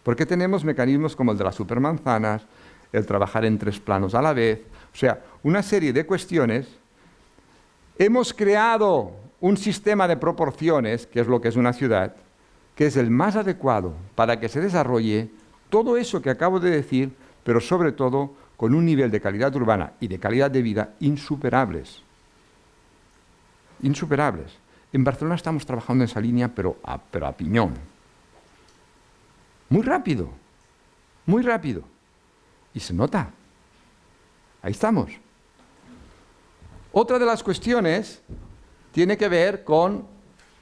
Porque tenemos mecanismos como el de las supermanzanas, el trabajar en 3 planos a la vez, o sea, una serie de cuestiones. Hemos creado un sistema de proporciones, que es lo que es una ciudad, que es el más adecuado para que se desarrolle todo eso que acabo de decir, pero sobre todo con un nivel de calidad urbana y de calidad de vida insuperables. Insuperables. En Barcelona estamos trabajando en esa línea, pero a piñón. Muy rápido, muy rápido. Y se nota. Ahí estamos. Otra de las cuestiones tiene que ver con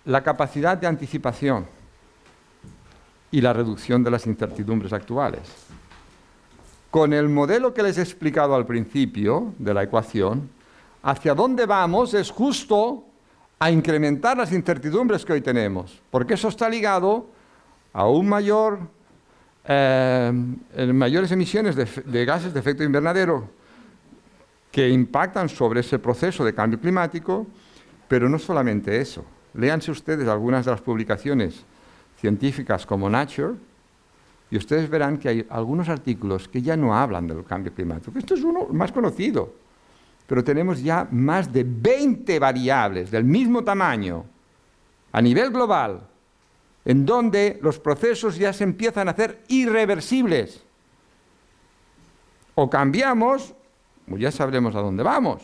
la capacidad de anticipación y la reducción de las incertidumbres actuales. Con el modelo que les he explicado al principio de la ecuación, hacia dónde vamos es justo a incrementar las incertidumbres que hoy tenemos, porque eso está ligado a mayores emisiones de gases de efecto invernadero que impactan sobre ese proceso de cambio climático, pero no solamente eso. Léanse ustedes algunas de las publicaciones científicas como Nature y ustedes verán que hay algunos artículos que ya no hablan del cambio climático. Esto es uno más conocido, pero tenemos ya más de 20 variables del mismo tamaño a nivel global en donde los procesos ya se empiezan a hacer irreversibles. O cambiamos, o ya sabremos a dónde vamos.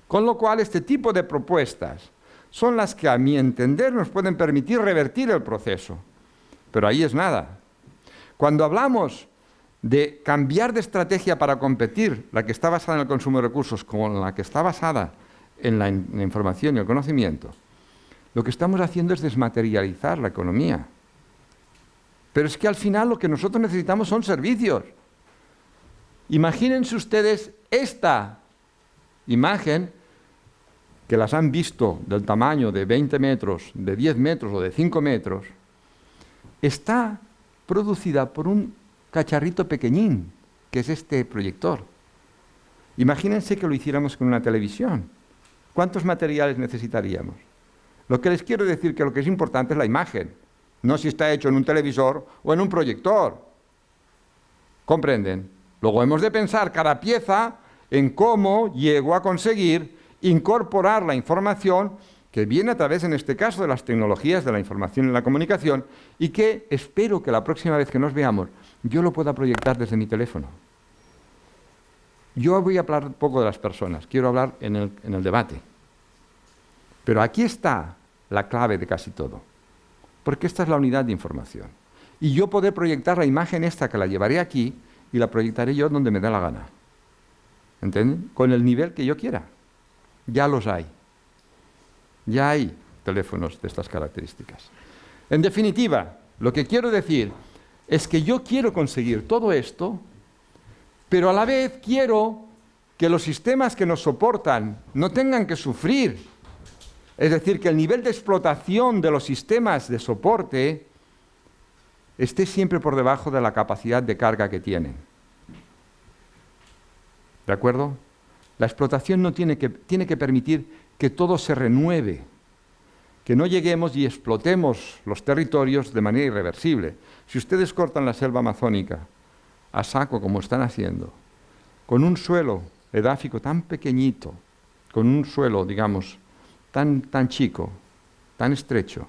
Con lo cual, este tipo de propuestas son las que, a mi entender, nos pueden permitir revertir el proceso. Pero ahí es nada. Cuando hablamos de cambiar de estrategia para competir, la que está basada en el consumo de recursos, con la que está basada en la información y el conocimiento, lo que estamos haciendo es desmaterializar la economía. Pero es que al final lo que nosotros necesitamos son servicios. Imagínense ustedes esta imagen, que las han visto del tamaño de 20 metros, de 10 metros o de 5 metros, está producida por un cacharrito pequeñín, que es este proyector. Imagínense que lo hiciéramos con una televisión. ¿Cuántos materiales necesitaríamos? Lo que les quiero decir que lo que es importante es la imagen, no si está hecho en un televisor o en un proyector. ¿Comprenden? Luego hemos de pensar cada pieza en cómo llego a conseguir incorporar la información que viene a través, en este caso, de las tecnologías de la información y la comunicación, y que espero que la próxima vez que nos veamos yo lo pueda proyectar desde mi teléfono. Yo voy a hablar un poco de las personas, quiero hablar en el debate. Pero aquí está la clave de casi todo, porque esta es la unidad de información. Y yo poder proyectar la imagen esta, que la llevaré aquí, y la proyectaré yo donde me dé la gana. ¿Entienden? Con el nivel que yo quiera. Ya los hay. Ya hay teléfonos de estas características. En definitiva, lo que quiero decir es que yo quiero conseguir todo esto, pero a la vez quiero que los sistemas que nos soportan no tengan que sufrir. Es decir, que el nivel de explotación de los sistemas de soporte esté siempre por debajo de la capacidad de carga que tienen. ¿De acuerdo? La explotación tiene que permitir que todo se renueve, que no lleguemos y explotemos los territorios de manera irreversible. Si ustedes cortan la selva amazónica a saco, como están haciendo, con un suelo edáfico tan pequeñito, con un suelo, digamos, tan chico, tan estrecho,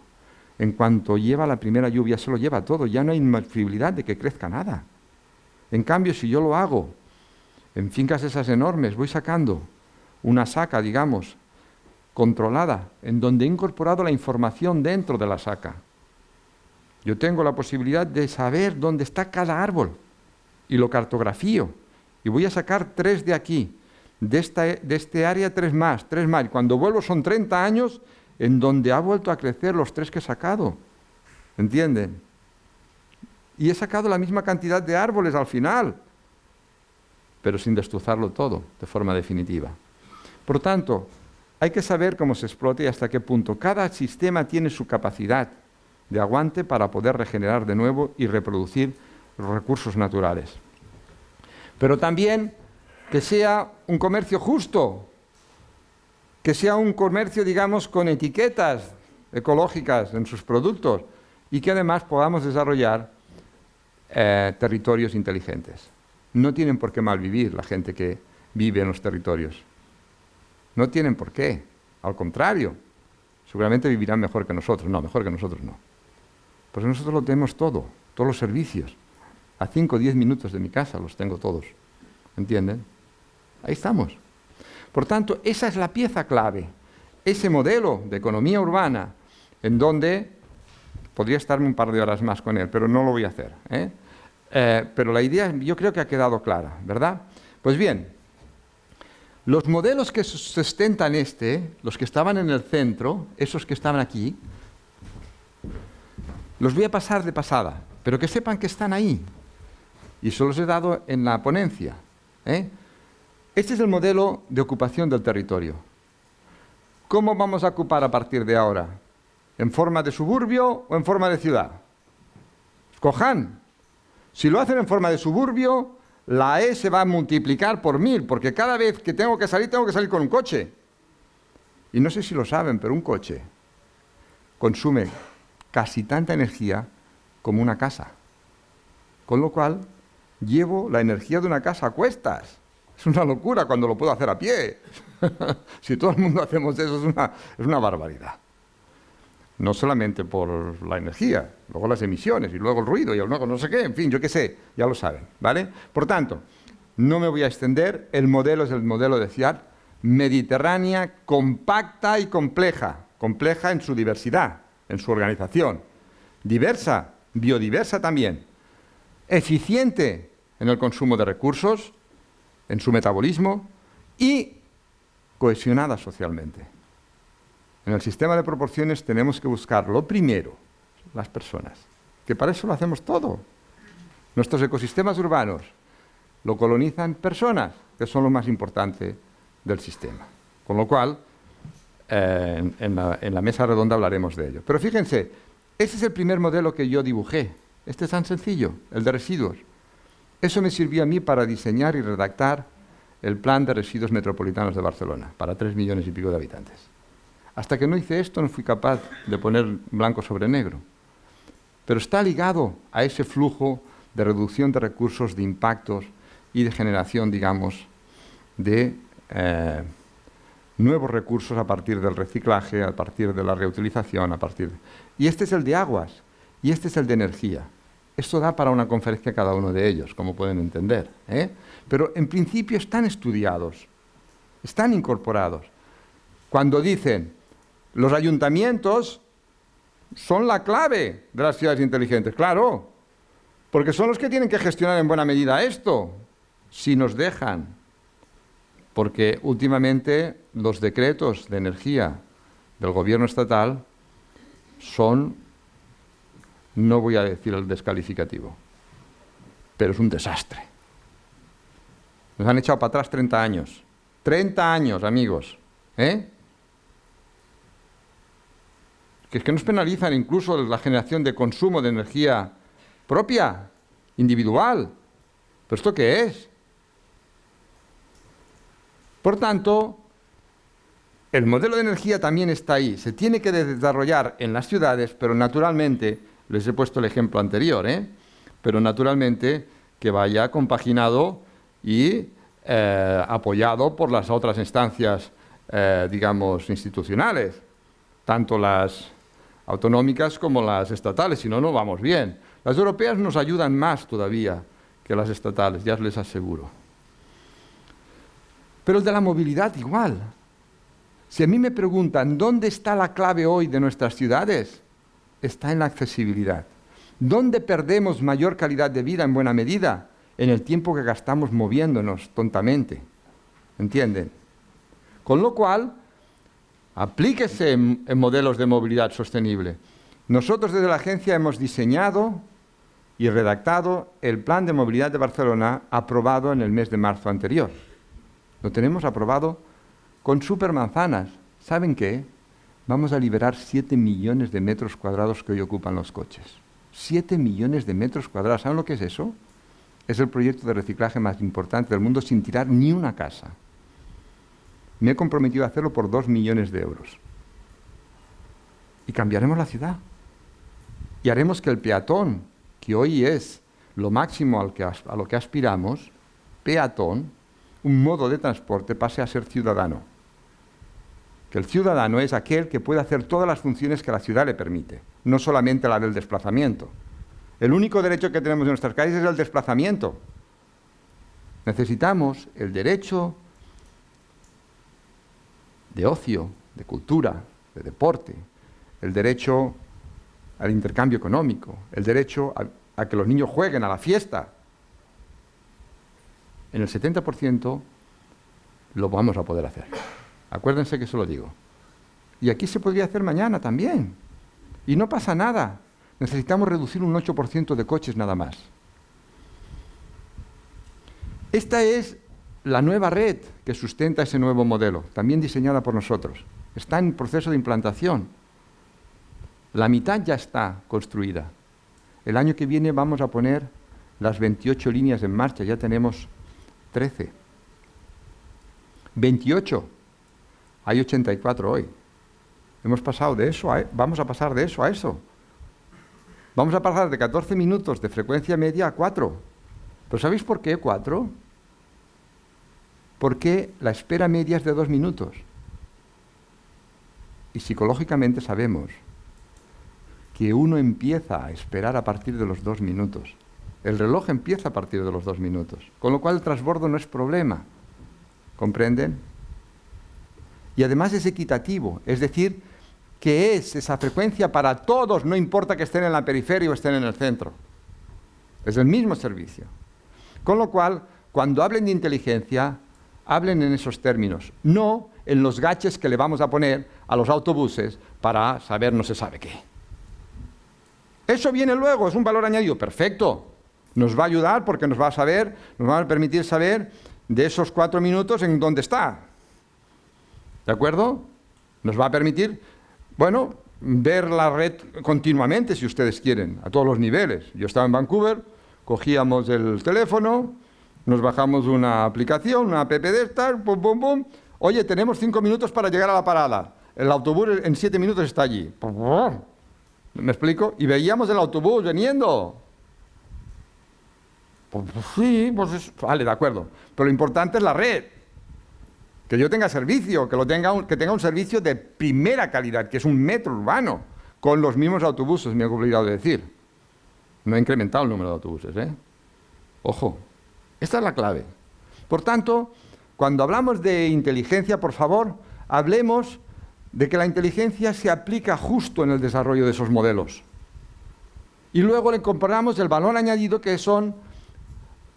en cuanto lleva la primera lluvia se lo lleva todo, ya no hay posibilidad de que crezca nada. En cambio, si yo lo hago en fincas esas enormes, voy sacando una saca, digamos, controlada, en donde he incorporado la información dentro de la saca. Yo tengo la posibilidad de saber dónde está cada árbol y lo cartografío. Y voy a sacar 3 de aquí, de este área 3 más. Y cuando vuelvo son 30 años en donde ha vuelto a crecer los 3 que he sacado. ¿Entienden? Y he sacado la misma cantidad de árboles al final, pero sin destrozarlo todo de forma definitiva. Por tanto, hay que saber cómo se explota y hasta qué punto. Cada sistema tiene su capacidad de aguante para poder regenerar de nuevo y reproducir los recursos naturales. Pero también que sea un comercio justo, que sea un comercio, digamos, con etiquetas ecológicas en sus productos y que además podamos desarrollar territorios inteligentes. No tienen por qué malvivir la gente que vive en los territorios. No tienen por qué. Al contrario, seguramente vivirán mejor que nosotros. No, mejor que nosotros no. Pues nosotros lo tenemos todo, todos los servicios. A 5 o 10 minutos de mi casa los tengo todos. ¿Entienden? Ahí estamos. Por tanto, esa es la pieza clave. Ese modelo de economía urbana, en donde podría estarme un par de horas más con él, pero no lo voy a hacer. Pero la idea yo creo que ha quedado clara, ¿verdad? Pues bien, los modelos que sustentan los que estaban en el centro, esos que estaban aquí, los voy a pasar de pasada, pero que sepan que están ahí. Y se los he dado en la ponencia. Este es el modelo de ocupación del territorio. ¿Cómo vamos a ocupar a partir de ahora? ¿En forma de suburbio o en forma de ciudad? Escojan. Si lo hacen en forma de suburbio, la E se va a multiplicar por 1000, porque cada vez que tengo que salir con un coche. Y no sé si lo saben, pero un coche consume casi tanta energía como una casa. Con lo cual, llevo la energía de una casa a cuestas. Es una locura cuando lo puedo hacer a pie. Si todo el mundo hacemos eso, es una barbaridad. No solamente por la energía, luego las emisiones, y luego el ruido, y luego no sé qué, en fin, yo qué sé, ya lo saben, ¿vale? Por tanto, no me voy a extender, el modelo es el modelo de ciudad mediterránea, compacta y compleja en su diversidad, en su organización, diversa, biodiversa también, eficiente en el consumo de recursos, en su metabolismo y cohesionada socialmente. En el sistema de proporciones tenemos que buscar lo primero, las personas, que para eso lo hacemos todo. Nuestros ecosistemas urbanos lo colonizan personas, que son lo más importante del sistema. Con lo cual, en la mesa redonda hablaremos de ello. Pero fíjense, este es el primer modelo que yo dibujé. Este es tan sencillo, el de residuos. Eso me sirvió a mí para diseñar y redactar el plan de residuos metropolitanos de Barcelona, para 3 millones y pico de habitantes. Hasta que no hice esto, no fui capaz de poner blanco sobre negro. Pero está ligado a ese flujo de reducción de recursos, de impactos y de generación, digamos, de nuevos recursos a partir del reciclaje, a partir de la reutilización, Y este es el de aguas, y este es el de energía. Esto da para una conferencia cada uno de ellos, como pueden entender. Pero en principio están estudiados, están incorporados. Cuando dicen, los ayuntamientos son la clave de las ciudades inteligentes, claro, porque son los que tienen que gestionar en buena medida esto, si nos dejan. Porque últimamente los decretos de energía del gobierno estatal son, no voy a decir el descalificativo, pero es un desastre. Nos han echado para atrás 30 años. 30 años, amigos. Que es que nos penalizan incluso la generación de consumo de energía propia, individual. ¿Pero esto qué es? Por tanto, el modelo de energía también está ahí. Se tiene que desarrollar en las ciudades, pero naturalmente, les he puesto el ejemplo anterior, pero naturalmente que vaya compaginado y apoyado por las otras instancias, digamos, institucionales, tanto las autonómicas como las estatales, si no, no vamos bien. Las europeas nos ayudan más todavía que las estatales, ya les aseguro. Pero el de la movilidad igual. Si a mí me preguntan, ¿dónde está la clave hoy de nuestras ciudades? Está en la accesibilidad. ¿Dónde perdemos mayor calidad de vida en buena medida? En el tiempo que gastamos moviéndonos tontamente. ¿Entienden? Con lo cual, aplíquese en modelos de movilidad sostenible. Nosotros desde la agencia hemos diseñado y redactado el Plan de Movilidad de Barcelona aprobado en el mes de marzo anterior. Lo tenemos aprobado con supermanzanas. ¿Saben qué? Vamos a liberar 7 millones de metros cuadrados que hoy ocupan los coches. 7 millones de metros cuadrados. ¿Saben lo que es eso? Es el proyecto de reciclaje más importante del mundo sin tirar ni una casa. Me he comprometido a hacerlo por 2 millones de euros. Y cambiaremos la ciudad. Y haremos que el peatón, que hoy es lo máximo a lo que aspiramos, peatón, un modo de transporte, pase a ser ciudadano. Que el ciudadano es aquel que puede hacer todas las funciones que la ciudad le permite, no solamente la del desplazamiento. El único derecho que tenemos en nuestras calles es el desplazamiento. Necesitamos el derecho de ocio, de cultura, de deporte, el derecho al intercambio económico, el derecho a que los niños jueguen, a la fiesta. En el 70% lo vamos a poder hacer. Acuérdense que eso lo digo. Y aquí se podría hacer mañana también. Y no pasa nada. Necesitamos reducir un 8% de coches nada más. Esta es la nueva red que sustenta ese nuevo modelo, también diseñada por nosotros. Está en proceso de implantación. La mitad ya está construida. El año que viene vamos a poner las 28 líneas en marcha, ya tenemos 13. 28. Hay 84 hoy. Hemos pasado de eso vamos a pasar de eso a eso. Vamos a pasar de 14 minutos de frecuencia media a 4. ¿Pero sabéis por qué 4? Porque la espera media es de 2 minutos. Y psicológicamente sabemos que uno empieza a esperar a partir de los 2 minutos. El reloj empieza a partir de los 2 minutos. Con lo cual el transbordo no es problema. ¿Comprenden? Y además es equitativo. Es decir, que es esa frecuencia para todos, no importa que estén en la periferia o estén en el centro. Es el mismo servicio. Con lo cual, cuando hablen de inteligencia, hablen en esos términos, no en los gaches que le vamos a poner a los autobuses para saber no se sabe qué. Eso viene luego, es un valor añadido, perfecto. Nos va a ayudar porque nos va a permitir saber de esos 4 minutos en dónde está. ¿De acuerdo? Nos va a permitir, bueno, ver la red continuamente, si ustedes quieren, a todos los niveles. Yo estaba en Vancouver, cogíamos el teléfono, nos bajamos una aplicación, una app de estas, pum, pum, pum. Oye, tenemos 5 minutos para llegar a la parada. El autobús en 7 minutos está allí. ¿Me explico? Y veíamos el autobús viniendo. Pues sí, vale, de acuerdo. Pero lo importante es la red. Que yo tenga servicio, que tenga un servicio de primera calidad, que es un metro urbano, con los mismos autobuses, me he obligado de decir. No he incrementado el número de autobuses, ¿eh? Ojo, esta es la clave. Por tanto, cuando hablamos de inteligencia, por favor, hablemos de que la inteligencia se aplica justo en el desarrollo de esos modelos. Y luego le comparamos el valor añadido que son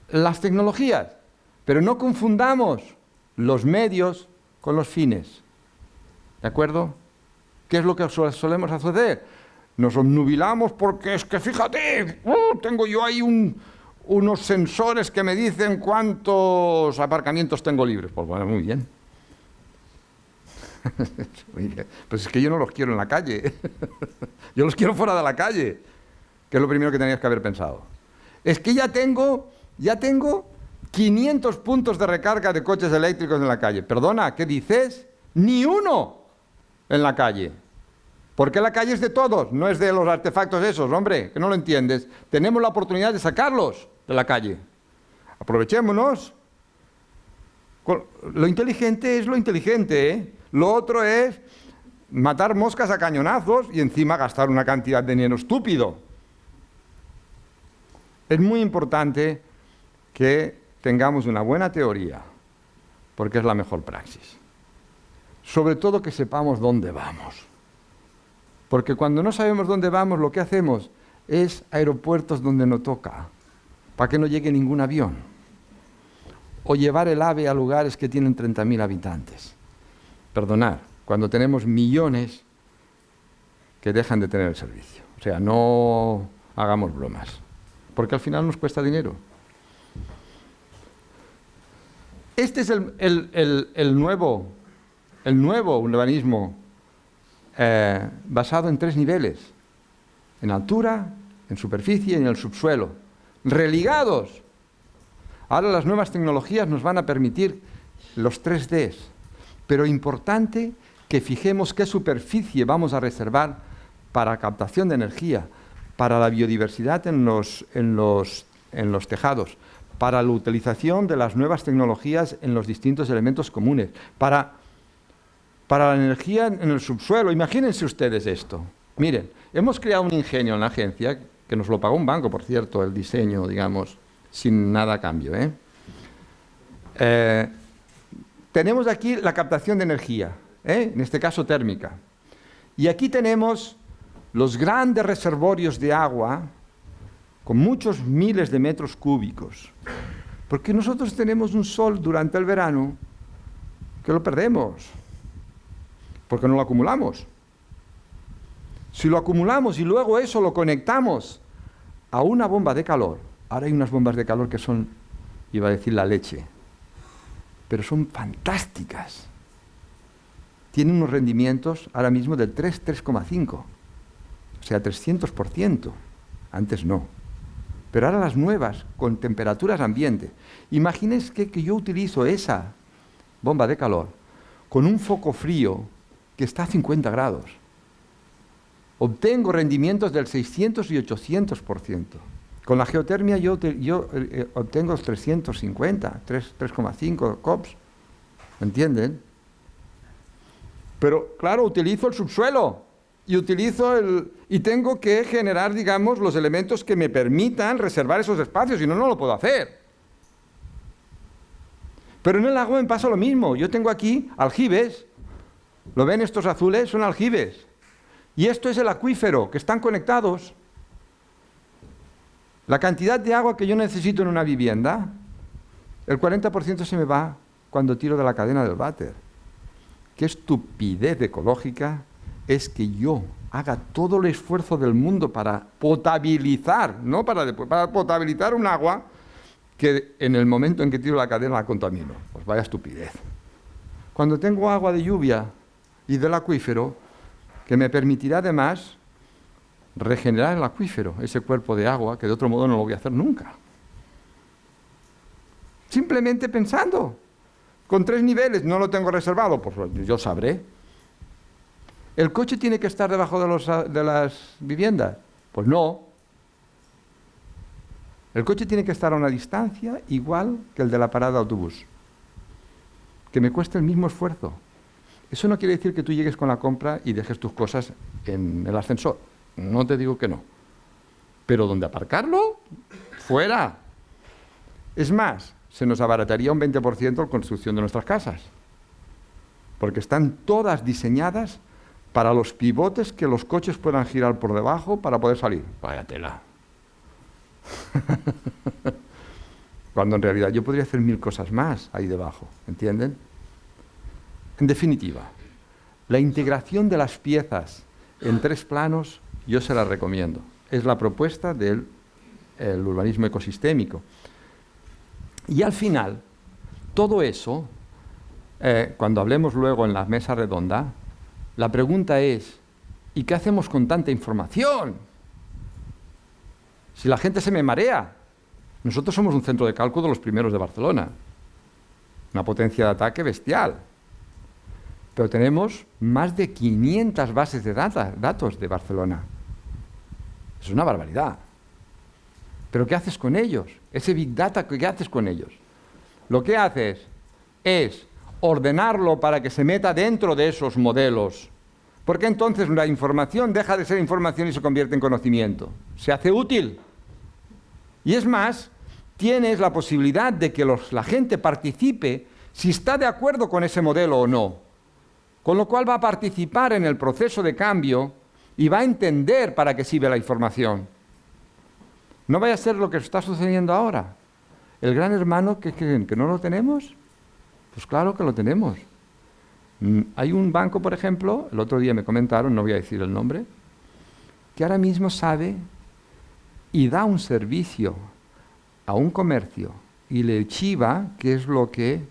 las tecnologías. Pero no confundamos los medios con los fines. ¿De acuerdo? ¿Qué es lo que solemos hacer? Nos obnubilamos porque es que, fíjate, tengo yo ahí unos sensores que me dicen cuántos aparcamientos tengo libres. Pues bueno, muy bien. Pues es que yo no los quiero en la calle. Yo los quiero fuera de la calle, que es lo primero que tenías que haber pensado. Es que ya tengo 500 puntos de recarga de coches eléctricos en la calle. Perdona, ¿qué dices? Ni uno en la calle. Porque la calle es de todos, no es de los artefactos esos, hombre, que no lo entiendes. Tenemos la oportunidad de sacarlos de la calle. Aprovechémonos. Lo inteligente es lo inteligente, ¿eh? Lo otro es matar moscas a cañonazos y encima gastar una cantidad de dinero estúpido. Es muy importante que tengamos una buena teoría, porque es la mejor praxis. Sobre todo que sepamos dónde vamos. Porque cuando no sabemos dónde vamos, lo que hacemos es aeropuertos donde no toca, para que no llegue ningún avión. O llevar el AVE a lugares que tienen 30.000 habitantes. Perdonad, cuando tenemos millones que dejan de tener el servicio. O sea, no hagamos bromas, porque al final nos cuesta dinero. Este es el nuevo urbanismo basado en 3 niveles, en altura, en superficie y en el subsuelo, religados. Ahora las nuevas tecnologías nos van a permitir los 3Ds, pero importante que fijemos qué superficie vamos a reservar para captación de energía, para la biodiversidad en los tejados, para la utilización de las nuevas tecnologías en los distintos elementos comunes, para la energía en el subsuelo. Imagínense ustedes esto. Miren, hemos creado un ingenio en la agencia, que nos lo pagó un banco, por cierto, el diseño, digamos, sin nada a cambio, tenemos aquí la captación de energía, en este caso térmica. Y aquí tenemos los grandes reservorios de agua con muchos miles de metros cúbicos. Porque nosotros tenemos un sol durante el verano que lo perdemos, porque no lo acumulamos. Si lo acumulamos y luego eso lo conectamos a una bomba de calor, ahora hay unas bombas de calor que son, iba a decir la leche, pero son fantásticas. Tienen unos rendimientos ahora mismo del 3,5, o sea, 300%. Antes no. Pero ahora las nuevas, con temperaturas ambiente. Imagínense que yo utilizo esa bomba de calor con un foco frío que está a 50 grados. Obtengo rendimientos del 600 y 800%. Con la geotermia yo obtengo 350, 3,5 COPS. ¿Me entienden? Pero, claro, utilizo el subsuelo y tengo que generar, digamos, los elementos que me permitan reservar esos espacios, si no, no lo puedo hacer. Pero en el lago me pasa lo mismo. Yo tengo aquí aljibes. ¿Lo ven estos azules? Son aljibes. Y esto es el acuífero, que están conectados. La cantidad de agua que yo necesito en una vivienda, el 40% se me va cuando tiro de la cadena del váter. Qué estupidez ecológica es que yo haga todo el esfuerzo del mundo para potabilizar, no para potabilizar un agua que en el momento en que tiro la cadena la contamino. Pues vaya estupidez. Cuando tengo agua de lluvia y del acuífero, que me permitirá además regenerar el acuífero, ese cuerpo de agua, que de otro modo no lo voy a hacer nunca. Simplemente pensando, con 3 niveles, no lo tengo reservado, pues yo sabré. ¿El coche tiene que estar debajo de las viviendas? Pues no. El coche tiene que estar a una distancia igual que el de la parada de autobús, que me cueste el mismo esfuerzo. Eso no quiere decir que tú llegues con la compra y dejes tus cosas en el ascensor. No te digo que no. Pero ¿dónde aparcarlo? ¡Fuera! Es más, se nos abarataría un 20% la construcción de nuestras casas. Porque están todas diseñadas para los pivotes que los coches puedan girar por debajo para poder salir. Vaya tela. Cuando en realidad yo podría hacer 1000 cosas más ahí debajo, ¿entienden? En definitiva, La integración de las piezas en 3 planos, yo se la recomiendo. Es la propuesta del urbanismo ecosistémico. Y al final, todo eso, cuando hablemos luego en la mesa redonda, la pregunta es, ¿y qué hacemos con tanta información? Si la gente se me marea. Nosotros somos un centro de cálculo de los primeros de Barcelona. Una potencia de ataque bestial. Pero tenemos más de 500 bases de datos de Barcelona. Es una barbaridad. ¿Pero qué haces con ellos? Ese Big Data, ¿qué haces con ellos? Lo que haces es ordenarlo para que se meta dentro de esos modelos. Porque entonces la información deja de ser información y se convierte en conocimiento. Se hace útil. Y es más, tienes la posibilidad de que la gente participe si está de acuerdo con ese modelo o no. Con lo cual va a participar en el proceso de cambio y va a entender para qué sirve la información. No vaya a ser lo que está sucediendo ahora. El gran hermano, ¿qué creen? ¿Que no lo tenemos? Pues claro que lo tenemos. Hay un banco, por ejemplo, el otro día me comentaron, no voy a decir el nombre, que ahora mismo sabe y da un servicio a un comercio y le chiva qué es lo que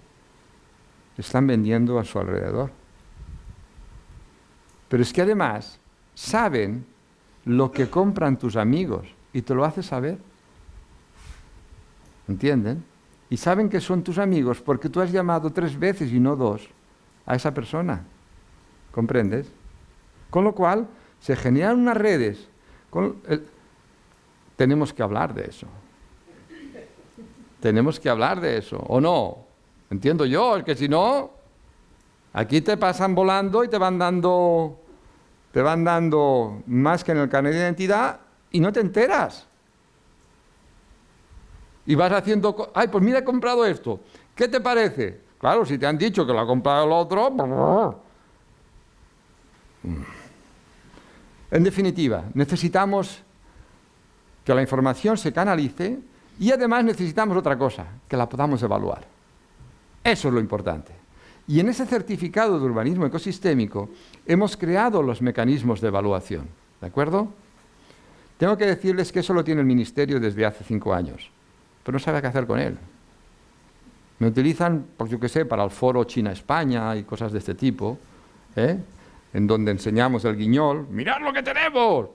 están vendiendo a su alrededor. Pero es que además saben lo que compran tus amigos y te lo hace saber. ¿Entienden? Y saben que son tus amigos porque tú has llamado 3 veces y no 2 a esa persona. ¿Comprendes? Con lo cual se generan unas redes. Tenemos que hablar de eso. Tenemos que hablar de eso, ¿o no? Entiendo yo, es que si no, aquí te pasan volando y te van dando más que en el carnet de identidad y no te enteras. Y vas haciendo, ay, pues mira, he comprado esto. ¿Qué te parece? Claro, si te han dicho que lo ha comprado el otro. En definitiva, necesitamos que la información se canalice y además necesitamos otra cosa, que la podamos evaluar. Eso es lo importante. Y en ese certificado de urbanismo ecosistémico hemos creado los mecanismos de evaluación. ¿De acuerdo? Tengo que decirles que eso lo tiene el Ministerio desde hace 5 años, pero no sabe qué hacer con él. Me utilizan, pues yo qué sé, para el foro China-España y cosas de este tipo, en donde enseñamos el guiñol, ¡mirad lo que tenemos!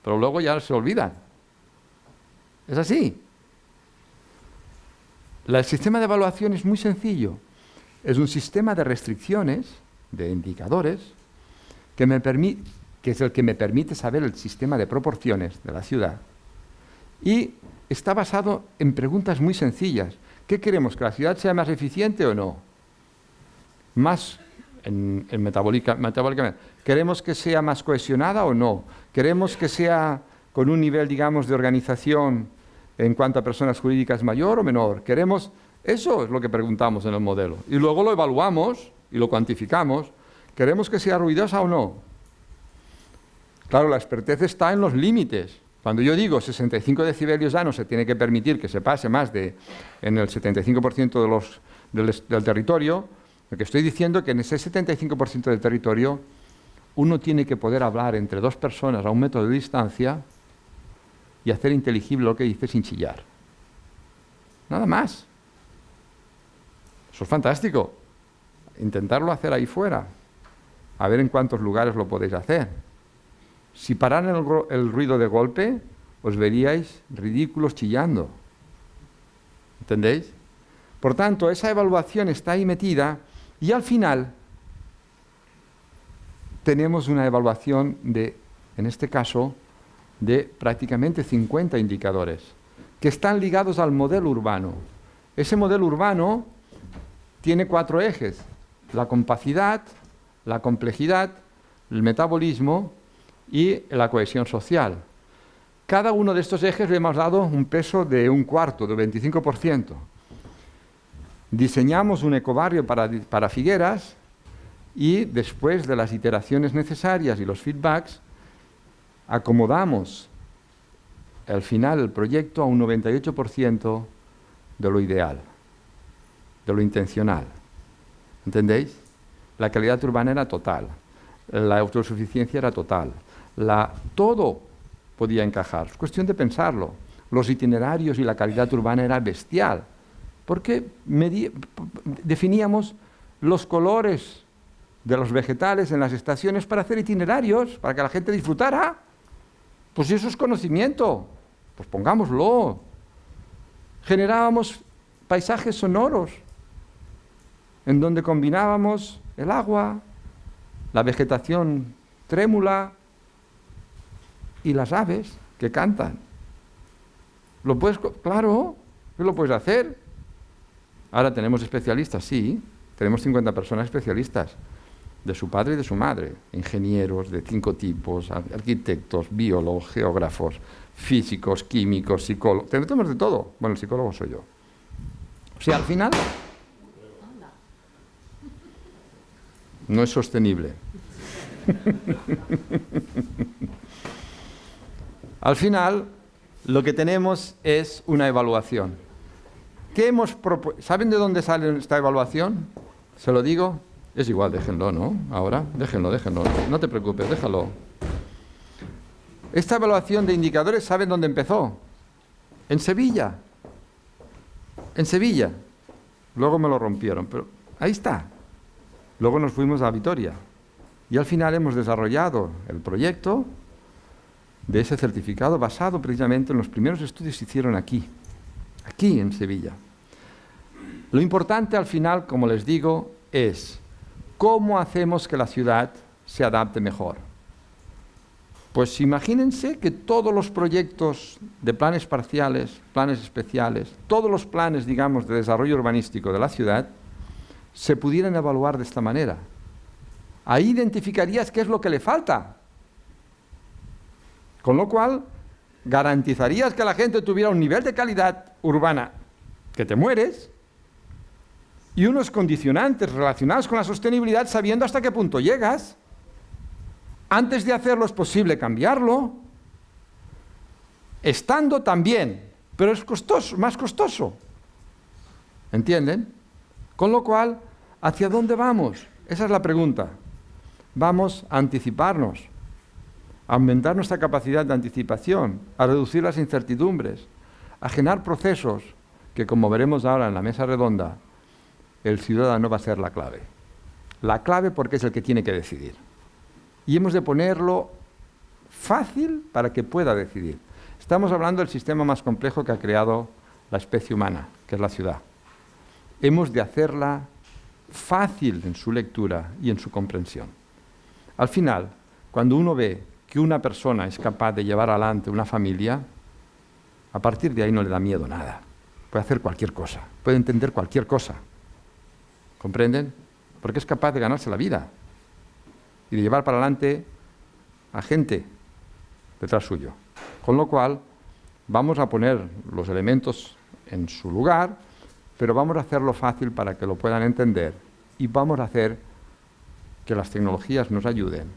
Pero luego ya se olvidan. Es así. El sistema de evaluación es muy sencillo. Es un sistema de restricciones, de indicadores, que es el que me permite saber el sistema de proporciones de la ciudad. Y está basado en preguntas muy sencillas. ¿Qué queremos? ¿Que la ciudad sea más eficiente o no? Más metabólicamente. ¿Queremos que sea más cohesionada o no? ¿Queremos que sea con un nivel, digamos, de organización en cuanto a personas jurídicas mayor o menor? ¿Queremos? Eso es lo que preguntamos en el modelo. Y luego lo evaluamos y lo cuantificamos. ¿Queremos que sea ruidosa o no? Claro, la expertez está en los límites. Cuando yo digo 65 decibelios ya no se tiene que permitir que se pase más en el 75% del territorio, lo que estoy diciendo es que en ese 75% del territorio uno tiene que poder hablar entre 2 personas a 1 metro de distancia y hacer inteligible lo que dice sin chillar. Nada más. Eso es fantástico. Intentarlo hacer ahí fuera. A ver en cuántos lugares lo podéis hacer. Si pararan el ruido de golpe, os veríais ridículos chillando. ¿Entendéis? Por tanto, esa evaluación está ahí metida y al final tenemos una evaluación en este caso, de prácticamente 50 indicadores que están ligados al modelo urbano. Ese modelo urbano tiene 4 ejes: la compacidad, la complejidad, el metabolismo y la cohesión social. Cada uno de estos ejes le hemos dado un peso de 1/4, de 25%. Diseñamos un ecobarrio para Figueras y después de las iteraciones necesarias y los feedbacks, acomodamos al final el proyecto a un 98% de lo ideal, de lo intencional. ¿Entendéis? la calidad urbana era total, la autosuficiencia era total, todo podía encajar. Es cuestión de pensarlo. Los itinerarios y la calidad urbana era bestial, porque definíamos los colores de los vegetales en las estaciones para hacer itinerarios, para que la gente disfrutara. Pues eso es conocimiento, pues pongámoslo. Generábamos paisajes sonoros, en donde combinábamos el agua, la vegetación trémula y las aves que cantan. Claro, lo puedes hacer. Ahora tenemos especialistas, sí, tenemos 50 personas especialistas, de su padre y de su madre, ingenieros de 5 tipos, arquitectos, biólogos, geógrafos, físicos, químicos, psicólogos, tenemos de todo. Bueno, el psicólogo soy yo. O sea, al final no es sostenible. Al final, lo que tenemos es una evaluación. ¿Saben de dónde sale esta evaluación? ¿Se lo digo? Es igual, déjenlo, ¿no? Ahora, déjenlo. No te preocupes, déjalo. Esta evaluación de indicadores, ¿saben dónde empezó? En Sevilla. En Sevilla. Luego me lo rompieron, pero ahí está. Luego nos fuimos a Vitoria. Y al final hemos desarrollado el proyecto de ese certificado basado precisamente en los primeros estudios que se hicieron aquí en Sevilla. Lo importante al final, como les digo, es cómo hacemos que la ciudad se adapte mejor. Pues imagínense que todos los proyectos de planes parciales, planes especiales, todos los planes, digamos, de desarrollo urbanístico de la ciudad, se pudieran evaluar de esta manera. Ahí identificarías qué es lo que le falta. Con lo cual, garantizarías que la gente tuviera un nivel de calidad urbana que te mueres y unos condicionantes relacionados con la sostenibilidad sabiendo hasta qué punto llegas. Antes de hacerlo es posible cambiarlo, estando también, pero es costoso, más costoso. ¿Entienden? Con lo cual, ¿hacia dónde vamos? Esa es la pregunta. Vamos a anticiparnos, a aumentar nuestra capacidad de anticipación, a reducir las incertidumbres, a generar procesos que, como veremos ahora en la mesa redonda, el ciudadano va a ser la clave. La clave porque es el que tiene que decidir. Y hemos de ponerlo fácil para que pueda decidir. Estamos hablando del sistema más complejo que ha creado la especie humana, que es la ciudad. Hemos de hacerla fácil en su lectura y en su comprensión. Al final, cuando uno ve que una persona es capaz de llevar adelante una familia, a partir de ahí no le da miedo nada. Puede hacer cualquier cosa, puede entender cualquier cosa. ¿Comprenden? Porque es capaz de ganarse la vida y de llevar para adelante a gente detrás suyo. Con lo cual, vamos a poner los elementos en su lugar, pero vamos a hacerlo fácil para que lo puedan entender y vamos a hacer que las tecnologías nos ayuden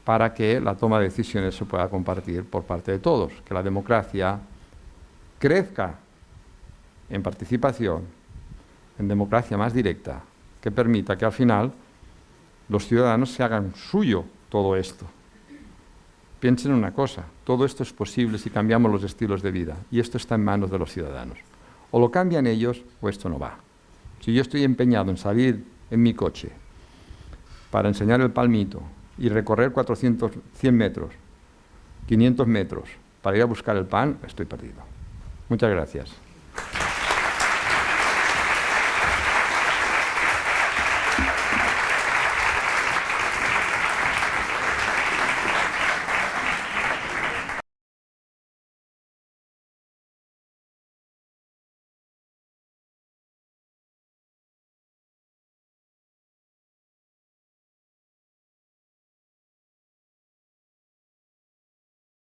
para que la toma de decisiones se pueda compartir por parte de todos, que la democracia crezca en participación, en democracia más directa, que permita que al final los ciudadanos se hagan suyo todo esto. Piensen en una cosa, todo esto es posible si cambiamos los estilos de vida, y esto está en manos de los ciudadanos. O lo cambian ellos, o esto no va. Si yo estoy empeñado en salir en mi coche para enseñar el palmito y recorrer 100 metros, 500 metros, para ir a buscar el pan, estoy perdido. Muchas gracias.